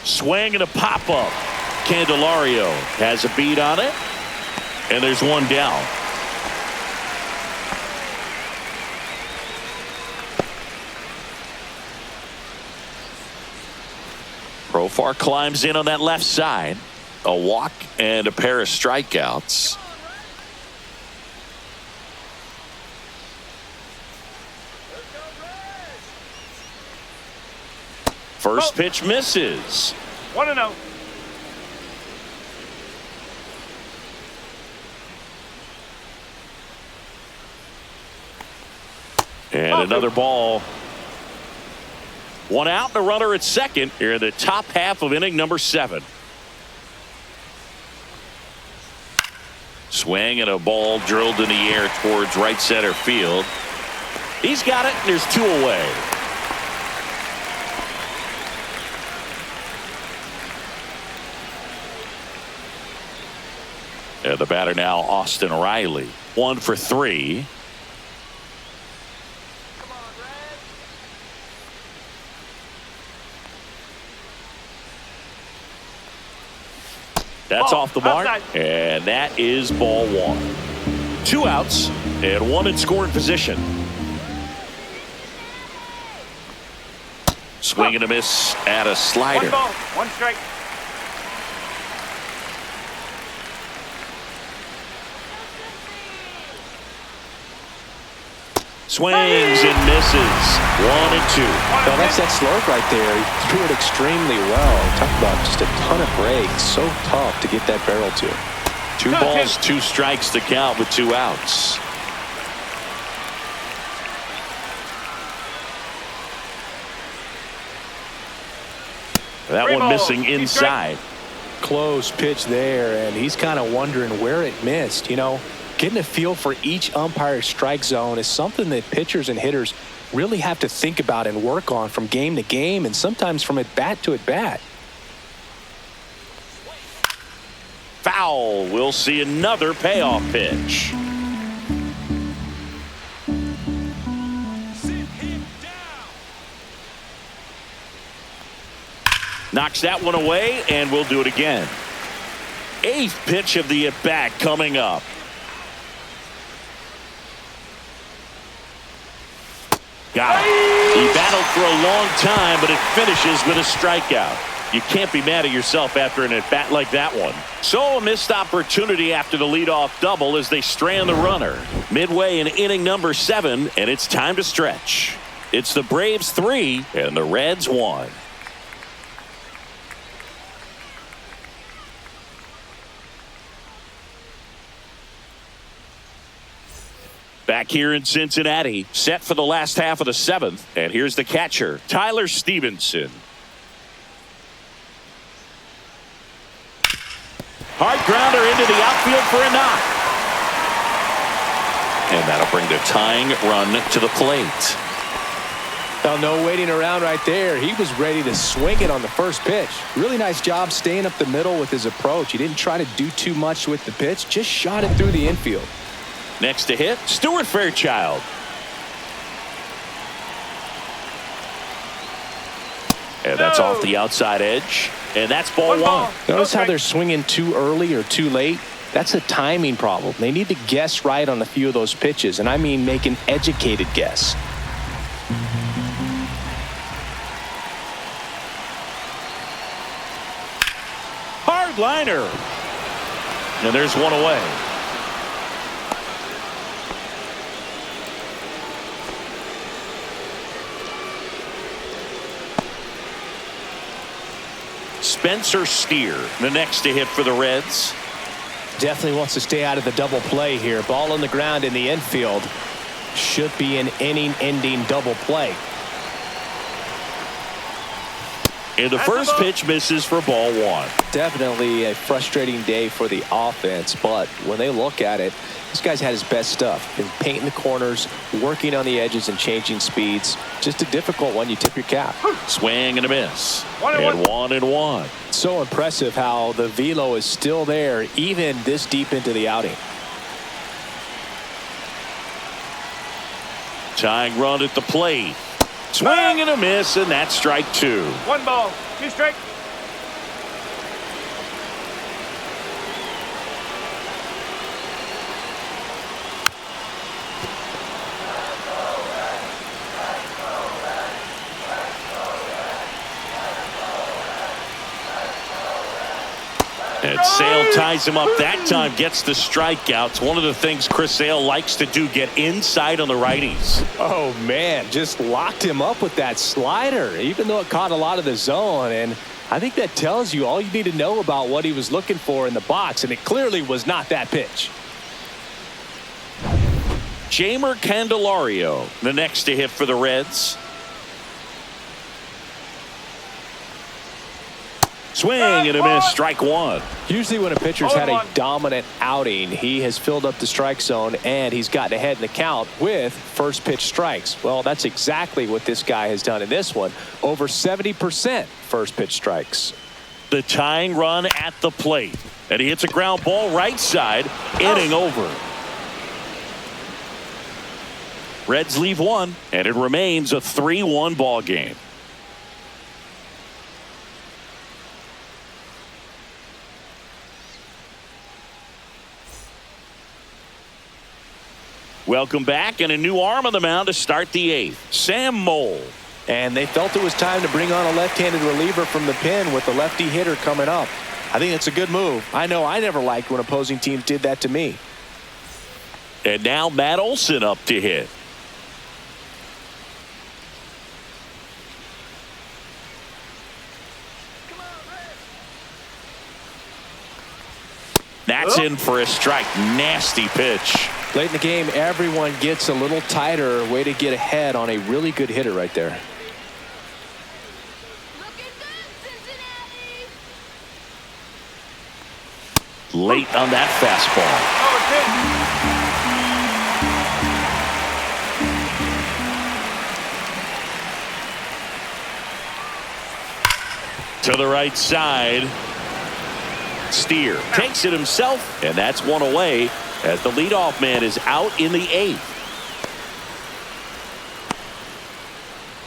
Swing and a pop-up. Candelario has a beat on it. And there's one down. Profar climbs in on that left side. A walk and a pair of strikeouts. First pitch misses. 1-0. And another ball. 1 out and a runner at second here in the top half of inning number 7. Swing and a ball drilled in the air towards right center field. He's got it, and there's 2 away. And the batter now, Austin Riley. 1 for 3. That's off the mark, and that is ball 1. 2 outs and 1 in scoring position. Swing and a miss at a slider. 1 ball, 1 strike. Swings and misses. 1 and 2. Well, that's that slurve right there. He threw it extremely well. Talk about just a ton of breaks. So tough to get that barrel to. 2 balls, 2 strikes to count with 2 outs. That one missing inside. Close pitch there, and he's kind of wondering where it missed. You know, getting a feel for each umpire's strike zone is something that pitchers and hitters really have to think about and work on from game to game, and sometimes from at bat to at bat. Foul. We'll see another payoff pitch. Knocks that one away, and we'll do it again. 8th pitch of the at-bat coming up. Got it. He battled for a long time, but it finishes with a strikeout. You can't be mad at yourself after an at-bat like that one. So a missed opportunity after the leadoff double as they strand the runner. Midway in inning number 7, and it's time to stretch. It's the Braves 3 and the Reds 1. Back here in Cincinnati, set for the last half of the 7th. And here's the catcher, Tyler Stevenson. Hard grounder into the outfield for a knock. And that'll bring the tying run to the plate. Well, no waiting around right there. He was ready to swing it on the first pitch. Really nice job staying up the middle with his approach. He didn't try to do too much with the pitch, just shot it through the infield. Next to hit, Stuart Fairchild. And that's off the outside edge. And that's ball 1. Notice how they're swinging too early or too late? That's a timing problem. They need to guess right on a few of those pitches. And I mean make an educated guess. Hard liner. And there's one away. Spencer Steer, the next to hit for the Reds. Definitely wants to stay out of the double play here. Ball on the ground in the infield. Should be an inning-ending double play. And the first pitch misses for ball one. Definitely a frustrating day for the offense, but when they look at it, this guy's had his best stuff. Been painting the corners, working on the edges, and changing speeds. Just a difficult one. You tip your cap. Swing and a miss. 1-1. 1-1. So impressive how the velo is still there even this deep into the outing. Tying run at the plate. Swing and a miss, and that's strike two. 1 ball, 2 strike. And Sale ties him up that time, gets the strikeout. It's one of the things Chris Sale likes to do, get inside on the righties. Oh, man, just locked him up with that slider, even though it caught a lot of the zone. And I think that tells you all you need to know about what he was looking for in the box, and it clearly was not that pitch. Jamer Candelario, the next to hit for the Reds. Swing and a miss, strike one. Usually when a pitcher's had a 0-1. dominant outing, he has filled up the strike zone and he's gotten ahead in the count with first pitch strikes. Well, that's exactly what this guy has done in this one. Over 70% first pitch strikes. The tying run at the plate. And he hits a ground ball right side, inning over. Reds leave one, and it remains a 3-1 ball game. Welcome back, and a new arm on the mound to start the eighth. Sam Mole. And they felt it was time to bring on a left-handed reliever from the pen with the lefty hitter coming up. I think it's a good move. I know I never liked when opposing teams did that to me. And now Matt Olson up to hit. That's in for a strike. Nasty pitch. Late in the game, everyone gets a little tighter. Way to get ahead on a really good hitter right there. Late on that fastball. To the right side. Steer takes it himself, and that's one away as the leadoff man is out in the eighth.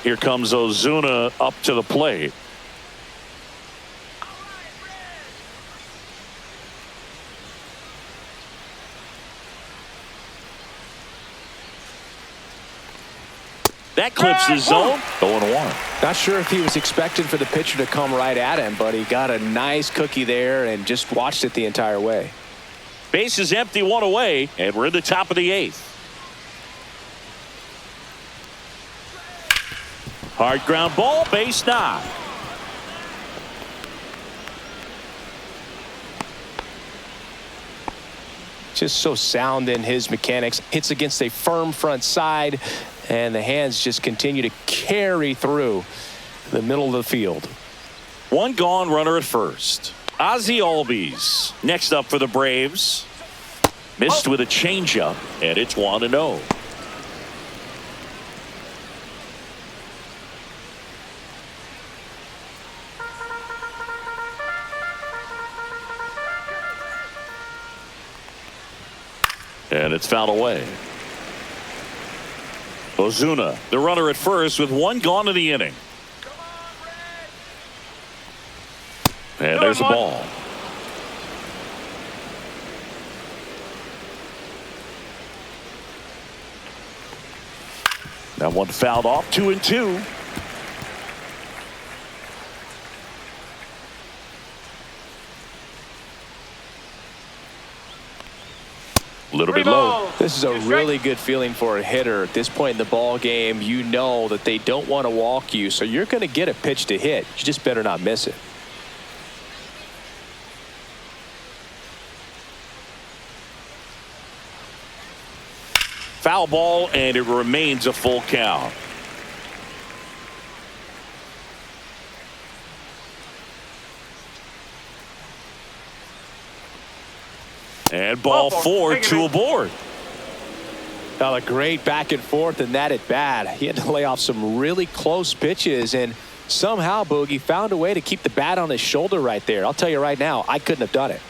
Here comes Ozuna up to the plate. That clips the zone. 0-1. Not sure if he was expecting for the pitcher to come right at him, but he got a nice cookie there and just watched it the entire way. Base is empty, one away, and we're in the top of the eighth. Hard ground ball, base knock. Just so sound in his mechanics. Hits against a firm front side, and the hands just continue to carry through the middle of the field. One gone, runner at first. Ozzie Albies next up for the Braves. Missed with a changeup, and it's 1-0. And it's fouled away. Ozuna, the runner at first with one gone in the inning. And there's a ball. That one fouled off, 2-2. A little bit low. This is a really good feeling for a hitter. At this point in the ball game, you know that they don't want to walk you, so you're going to get a pitch to hit. You just better not miss it. Foul ball, and it remains a full count. And ball four, two aboard. A great back and forth, and that at bat. He had to lay off some really close pitches, and somehow Boogie found a way to keep the bat on his shoulder right there. I'll tell you right now, I couldn't have done it.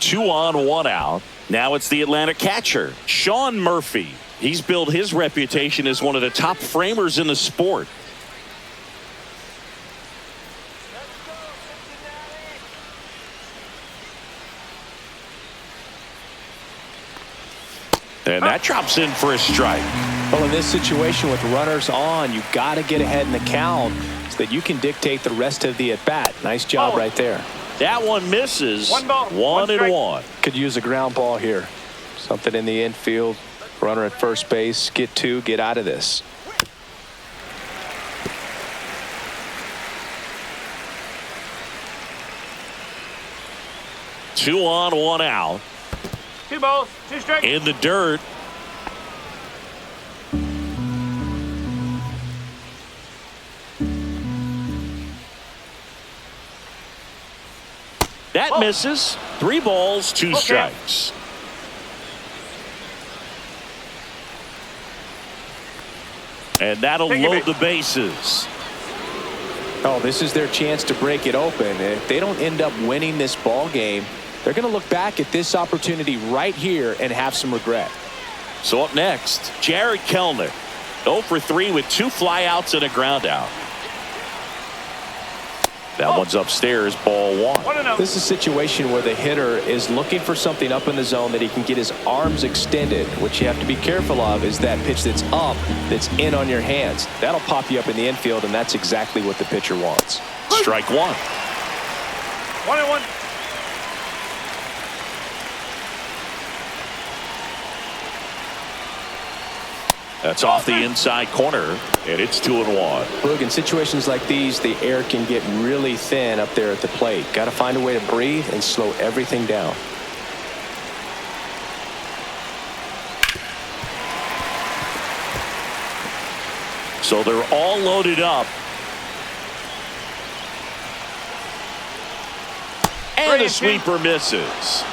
2 on, 1 out. Now it's the Atlanta catcher, Sean Murphy. He's built his reputation as one of the top framers in the sport. And that drops in for a strike. Well, in this situation with runners on, you got to get ahead in the count so that you can dictate the rest of the at-bat. Nice job right there. That one misses. 1 ball, 1 and 1. Could use a ground ball here. Something in the infield. Runner at first base. Get 2. Get out of this. Two on, 1 out. 2 balls, 2 strikes. In the dirt. That misses. 3 balls, 2 strikes. And that'll load the bases. Oh, this is their chance to break it open. If they don't end up winning this ball game, they're going to look back at this opportunity right here and have some regret. So up next, Jared Kellner, 0 for 3 with 2 flyouts and a ground out. That one's upstairs, ball 1. This is a situation where the hitter is looking for something up in the zone that he can get his arms extended. What you have to be careful of is that pitch that's up, that's in on your hands. That'll pop you up in the infield, and that's exactly what the pitcher wants. Strike 1. 1-1. That's off the inside corner, and it's 2-1. Boog, in situations like these, the air can get really thin up there at the plate. Got to find a way to breathe and slow everything down. So they're all loaded up. And the sweeper misses.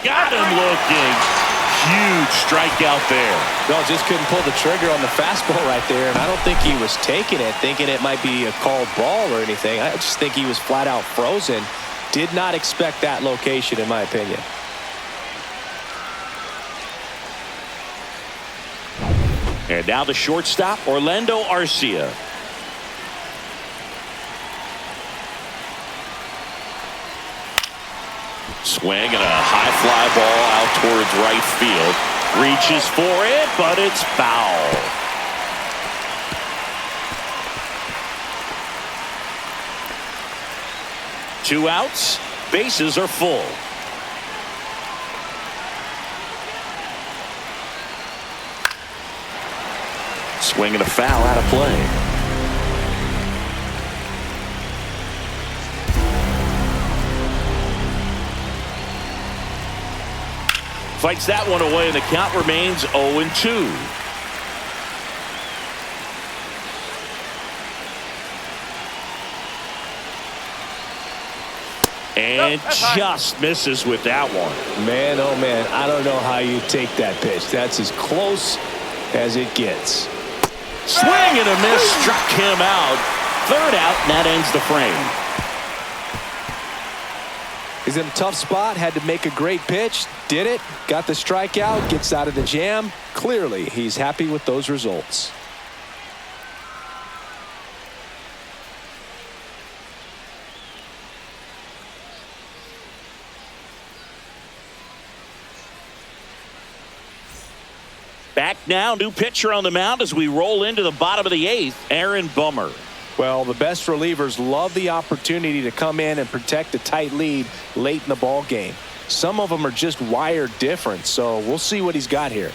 Got him looking. Huge strikeout there. No, just couldn't pull the trigger on the fastball right there, and I don't think he was taking it, thinking it might be a called ball or anything. I just think he was flat out frozen. Did not expect that location, in my opinion. And now the shortstop, Orlando Arcia. Swing and a high fly ball out towards right field. Reaches for it, but it's foul. Two outs. Bases are full. Swing and a foul out of play. Fights that one away, and the count remains 0-2. And just misses with that one. Man, oh man, I don't know how you take that pitch. That's as close as it gets. Swing and a miss, struck him out. 3rd out, and that ends the frame. He's in a tough spot, had to make a great pitch, did it, got the strikeout, gets out of the jam. Clearly, he's happy with those results. Back now, new pitcher on the mound as we roll into the bottom of the 8th, Aaron Bummer. Well, the best relievers love the opportunity to come in and protect a tight lead late in the ball game. Some of them are just wired different, so we'll see what he's got here.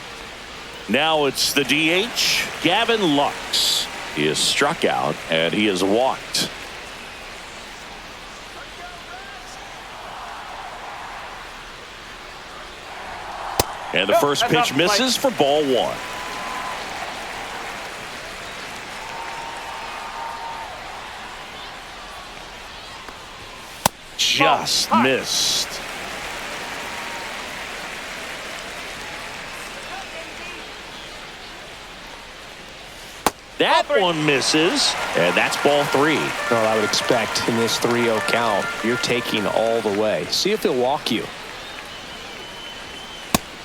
Now it's the DH, Gavin Lux. He is struck out, and he is walked. And the first pitch misses for ball 1. just missed. That one misses, and that's ball 3. Well, I would expect in this 3-0 count, you're taking all the way. See if he'll walk you.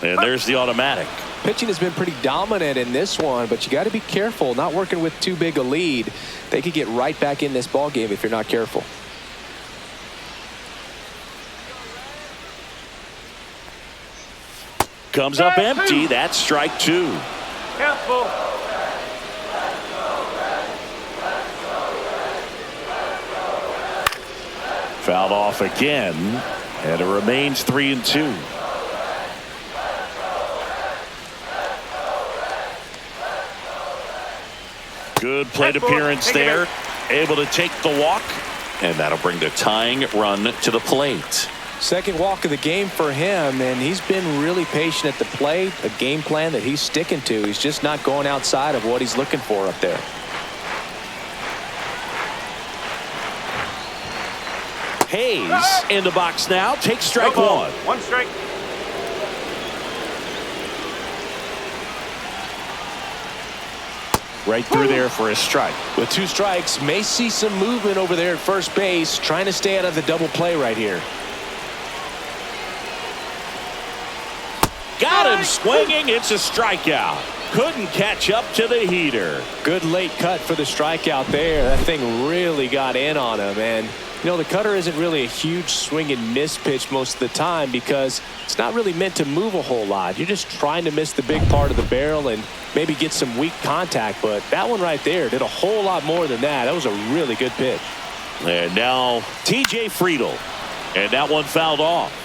And there's the automatic. Pitching has been pretty dominant in this one, but you got to be careful. Not working with too big a lead. They could get right back in this ball game if you're not careful. Comes up empty. That's strike 2. Careful. Fouled off again, and it remains 3-2. Good plate appearance there. Able to take the walk, and that'll bring the tying run to the plate. Second walk of the game for him, and he's been really patient at the plate. A game plan that he's sticking to. He's just not going outside of what he's looking for up there. Hayes in the box now. Takes strike 1. 1 strike. Right through there for a strike. With 2 strikes, may see some movement over there at first base, trying to stay out of the double play right here. Got him swinging. It's a strikeout. Couldn't catch up to the heater. Good late cut for the strikeout there. That thing really got in on him. And, you know, the cutter isn't really a huge swing and miss pitch most of the time because it's not really meant to move a whole lot. You're just trying to miss the big part of the barrel and maybe get some weak contact. But that one right there did a whole lot more than that. That was a really good pitch. And now T.J. Friedel. And that one fouled off.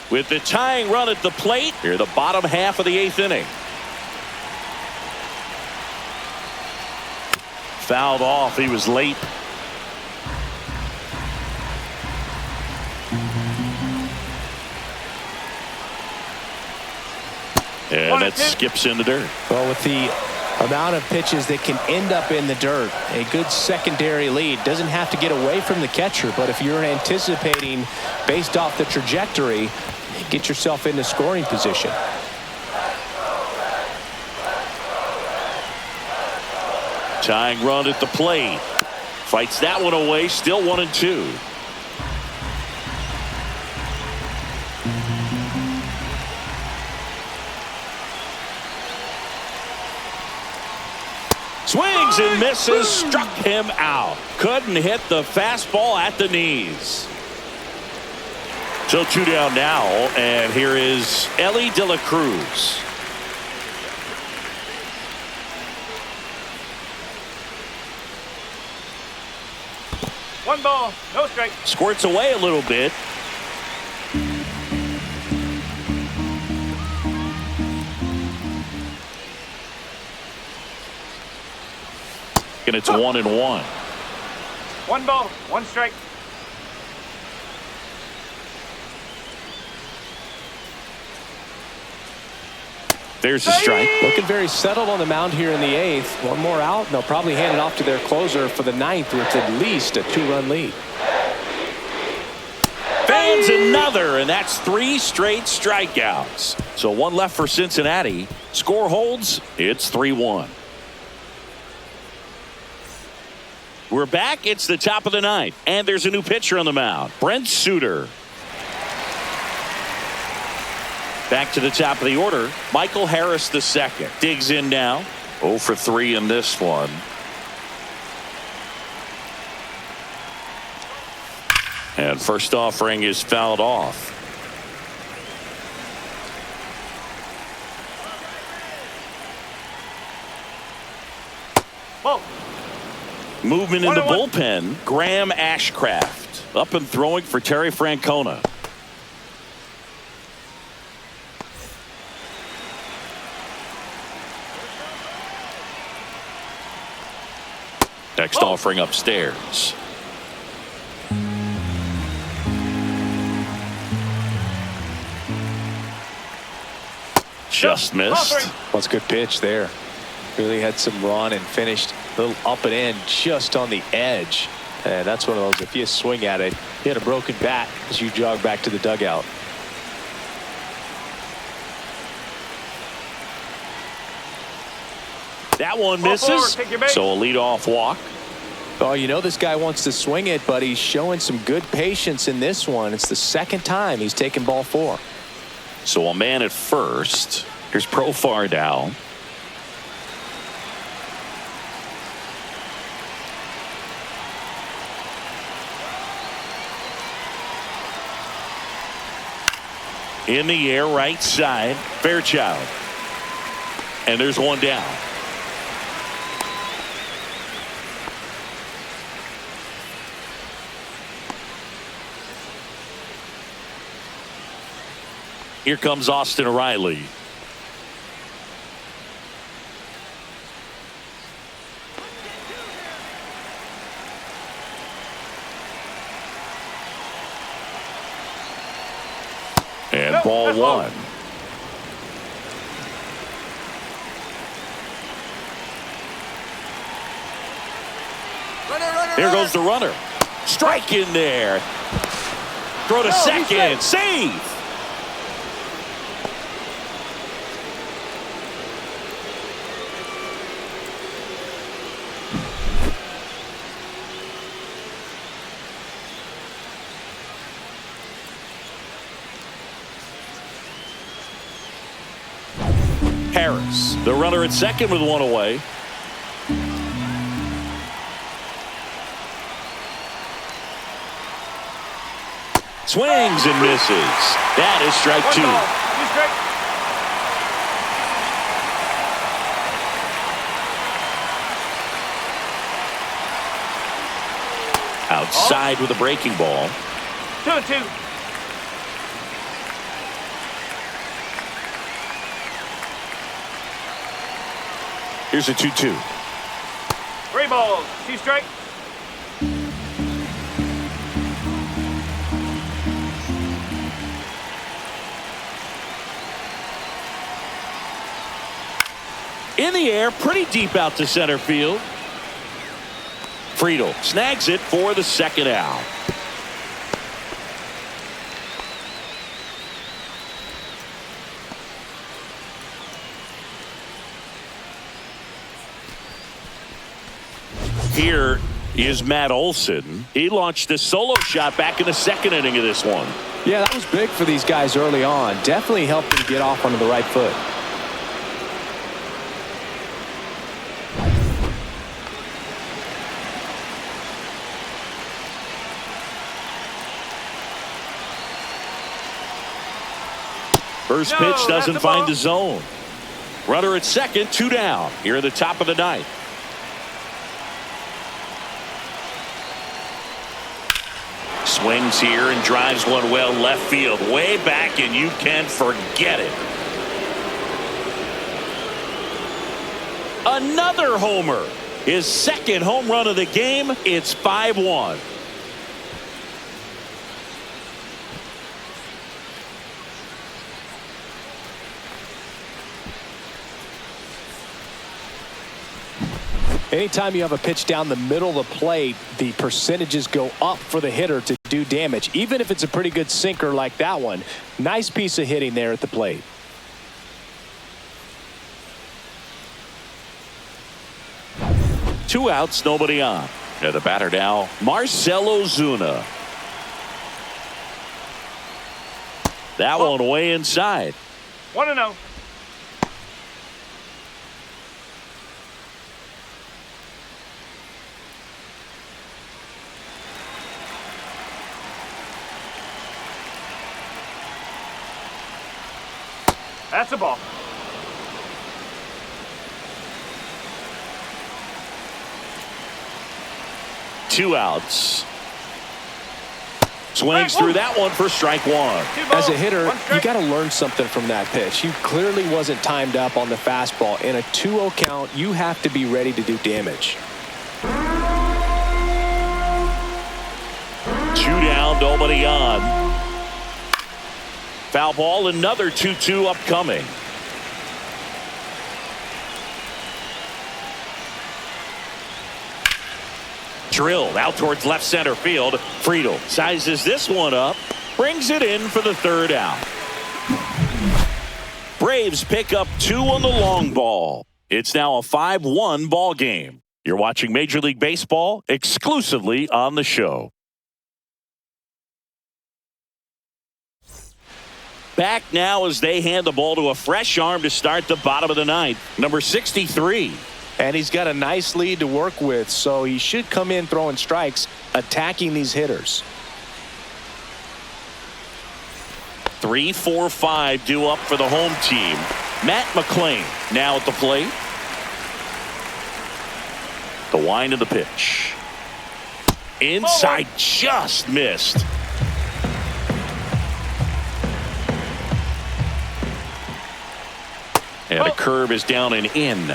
With the tying run at the plate, here the bottom half of the 8th inning. Fouled off. He was late. And that skips in the dirt. Well, with the amount of pitches that can end up in the dirt, a good secondary lead doesn't have to get away from the catcher, but if you're anticipating based off the trajectory, get yourself into scoring position. Tying run at the plate. Fights that one away. Still 1-2. Swings and misses. Struck him out. Couldn't hit the fastball at the knees. So 2 down now, and here is Ellie De La Cruz. One ball, no strike. Squirts away a little bit. And it's 1-1. One ball, 1 strike. There's a strike. Looking very settled on the mound here in the 8th. One more out, and they'll probably hand it off to their closer for the 9th, with at least a 2-run lead. Fans another, and that's 3 straight strikeouts. So 1 left for Cincinnati. Score holds. It's 3-1. We're back. It's the top of the 9th, and there's a new pitcher on the mound, Brent Suter. Back to the top of the order, Michael Harris II. Digs in now. 0 for 3 in this one. And first offering is fouled off. Ball. Movement in the bullpen. Graham Ashcraft up and throwing for Terry Francona. Next offering upstairs. Just missed. Well, it's a good pitch there. Really had some run and finished a little up and in just on the edge. And that's one of those, if you swing at it, you hit a broken bat as you jog back to the dugout. That one misses. So a leadoff walk. Oh, you know this guy wants to swing it, but he's showing some good patience in this one. It's the second time he's taken ball 4. So a man at first. Here's Profar down. In the air, right side, Fairchild. And there's one down. Here comes Austin Riley. And ball 1. Here goes the runner. Strike in there. Throw to second. Save. Harris, the runner at second with one away. Swings and misses. That is strike 2. Outside with a breaking ball. 2-2. Here's a 2-2. 3 balls, 2 strikes. In the air, pretty deep out to center field. Friedel snags it for the second out. Here is Matt Olson. He launched a solo shot back in the second inning of this one. Yeah, that was big for these guys early on. Definitely helped them get off onto the right foot. First pitch doesn't find the zone. Runner at second, 2 down. Here at the top of the ninth. Swings here and drives one well left field. Way back, and you can forget it. Another homer. His second home run of the game. It's 5-1. Anytime you have a pitch down the middle of the plate, the percentages go up for the hitter to do damage, even if it's a pretty good sinker like that one. Nice piece of hitting there at the plate. Two outs, nobody on. And the batter now, Marcell Ozuna. That one way inside. 1-0. That's a ball. Two outs. Swings through that one for strike 1. As a hitter, you got to learn something from that pitch. He clearly wasn't timed up on the fastball. In a 2-0 count, you have to be ready to do damage. 2 down, nobody on. Foul ball, another 2-2 upcoming. drilled out towards left center field. Friedel sizes this one up, brings it in for the third out. Braves pick up 2 on the long ball. It's now a 5-1 ball game. You're watching Major League Baseball exclusively on the show. Back now as they hand the ball to a fresh arm to start the bottom of the ninth. Number 63. And he's got a nice lead to work with, so he should come in throwing strikes, attacking these hitters. 3, 4, 5 due up for the home team. Matt McClain now at the plate. The wind of the pitch. Inside, just missed. And a curve is down and in.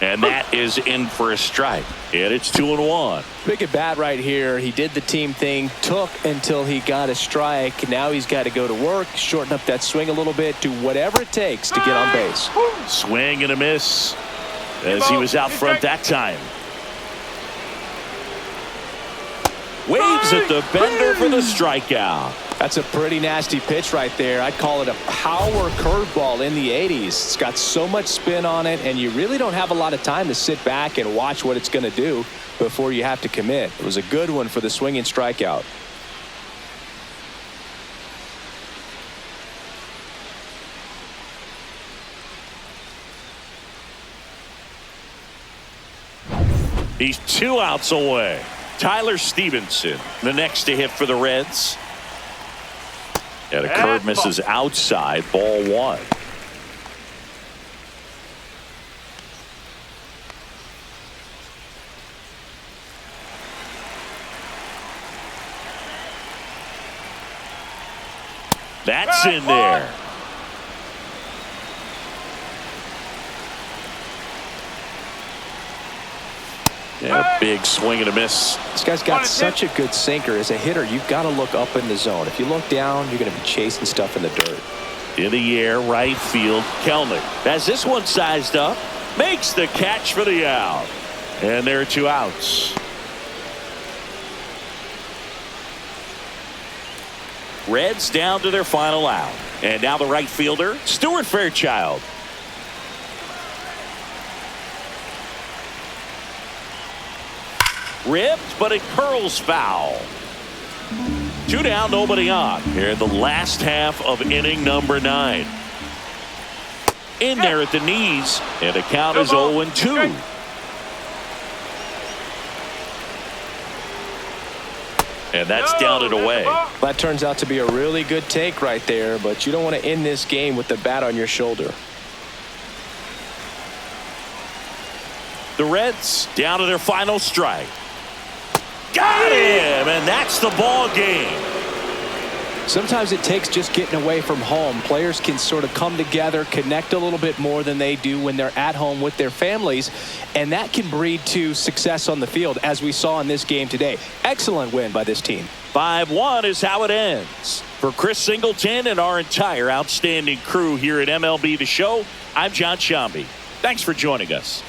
And that is in for a strike. And it's 2-1. Big at bat right here. He did the team thing, took until he got a strike. Now he's got to go to work, shorten up that swing a little bit, do whatever it takes to get on base. Swing and a miss as he was out front that time. Waves at the bender for the strikeout. That's a pretty nasty pitch right there. I'd call it a power curveball in the 80s. It's got so much spin on it, and you really don't have a lot of time to sit back and watch what it's going to do before you have to commit. It was a good one for the swinging strikeout. He's 2 outs away. Tyler Stevenson, the next to hit for the Reds. And a curve misses outside, ball 1. That's in there. Yeah, a big swing and a miss. This guy's got such a good sinker. As a hitter, you've got to look up in the zone. If you look down, you're going to be chasing stuff in the dirt. In the air, right field, Kelnick has this one sized up, makes the catch for the out. And there are 2 outs. Reds down to their final out. And now the right fielder, Stuart Fairchild. Ripped, but it curls foul. 2 down, nobody on. Here in the last half of inning number 9. In there at the knees, and the count is 0-2. And that's down and away. That turns out to be a really good take right there, but you don't want to end this game with the bat on your shoulder. The Reds down to their final strike. Got him, and that's the ball game. Sometimes it takes just getting away from home. Players can sort of come together, connect a little bit more than they do when they're at home with their families, and that can breed to success on the field, as we saw in this game today. Excellent win by this team. 5-1 is how it ends. For Chris Singleton and our entire outstanding crew here at MLB The Show, I'm John Shambi. Thanks for joining us.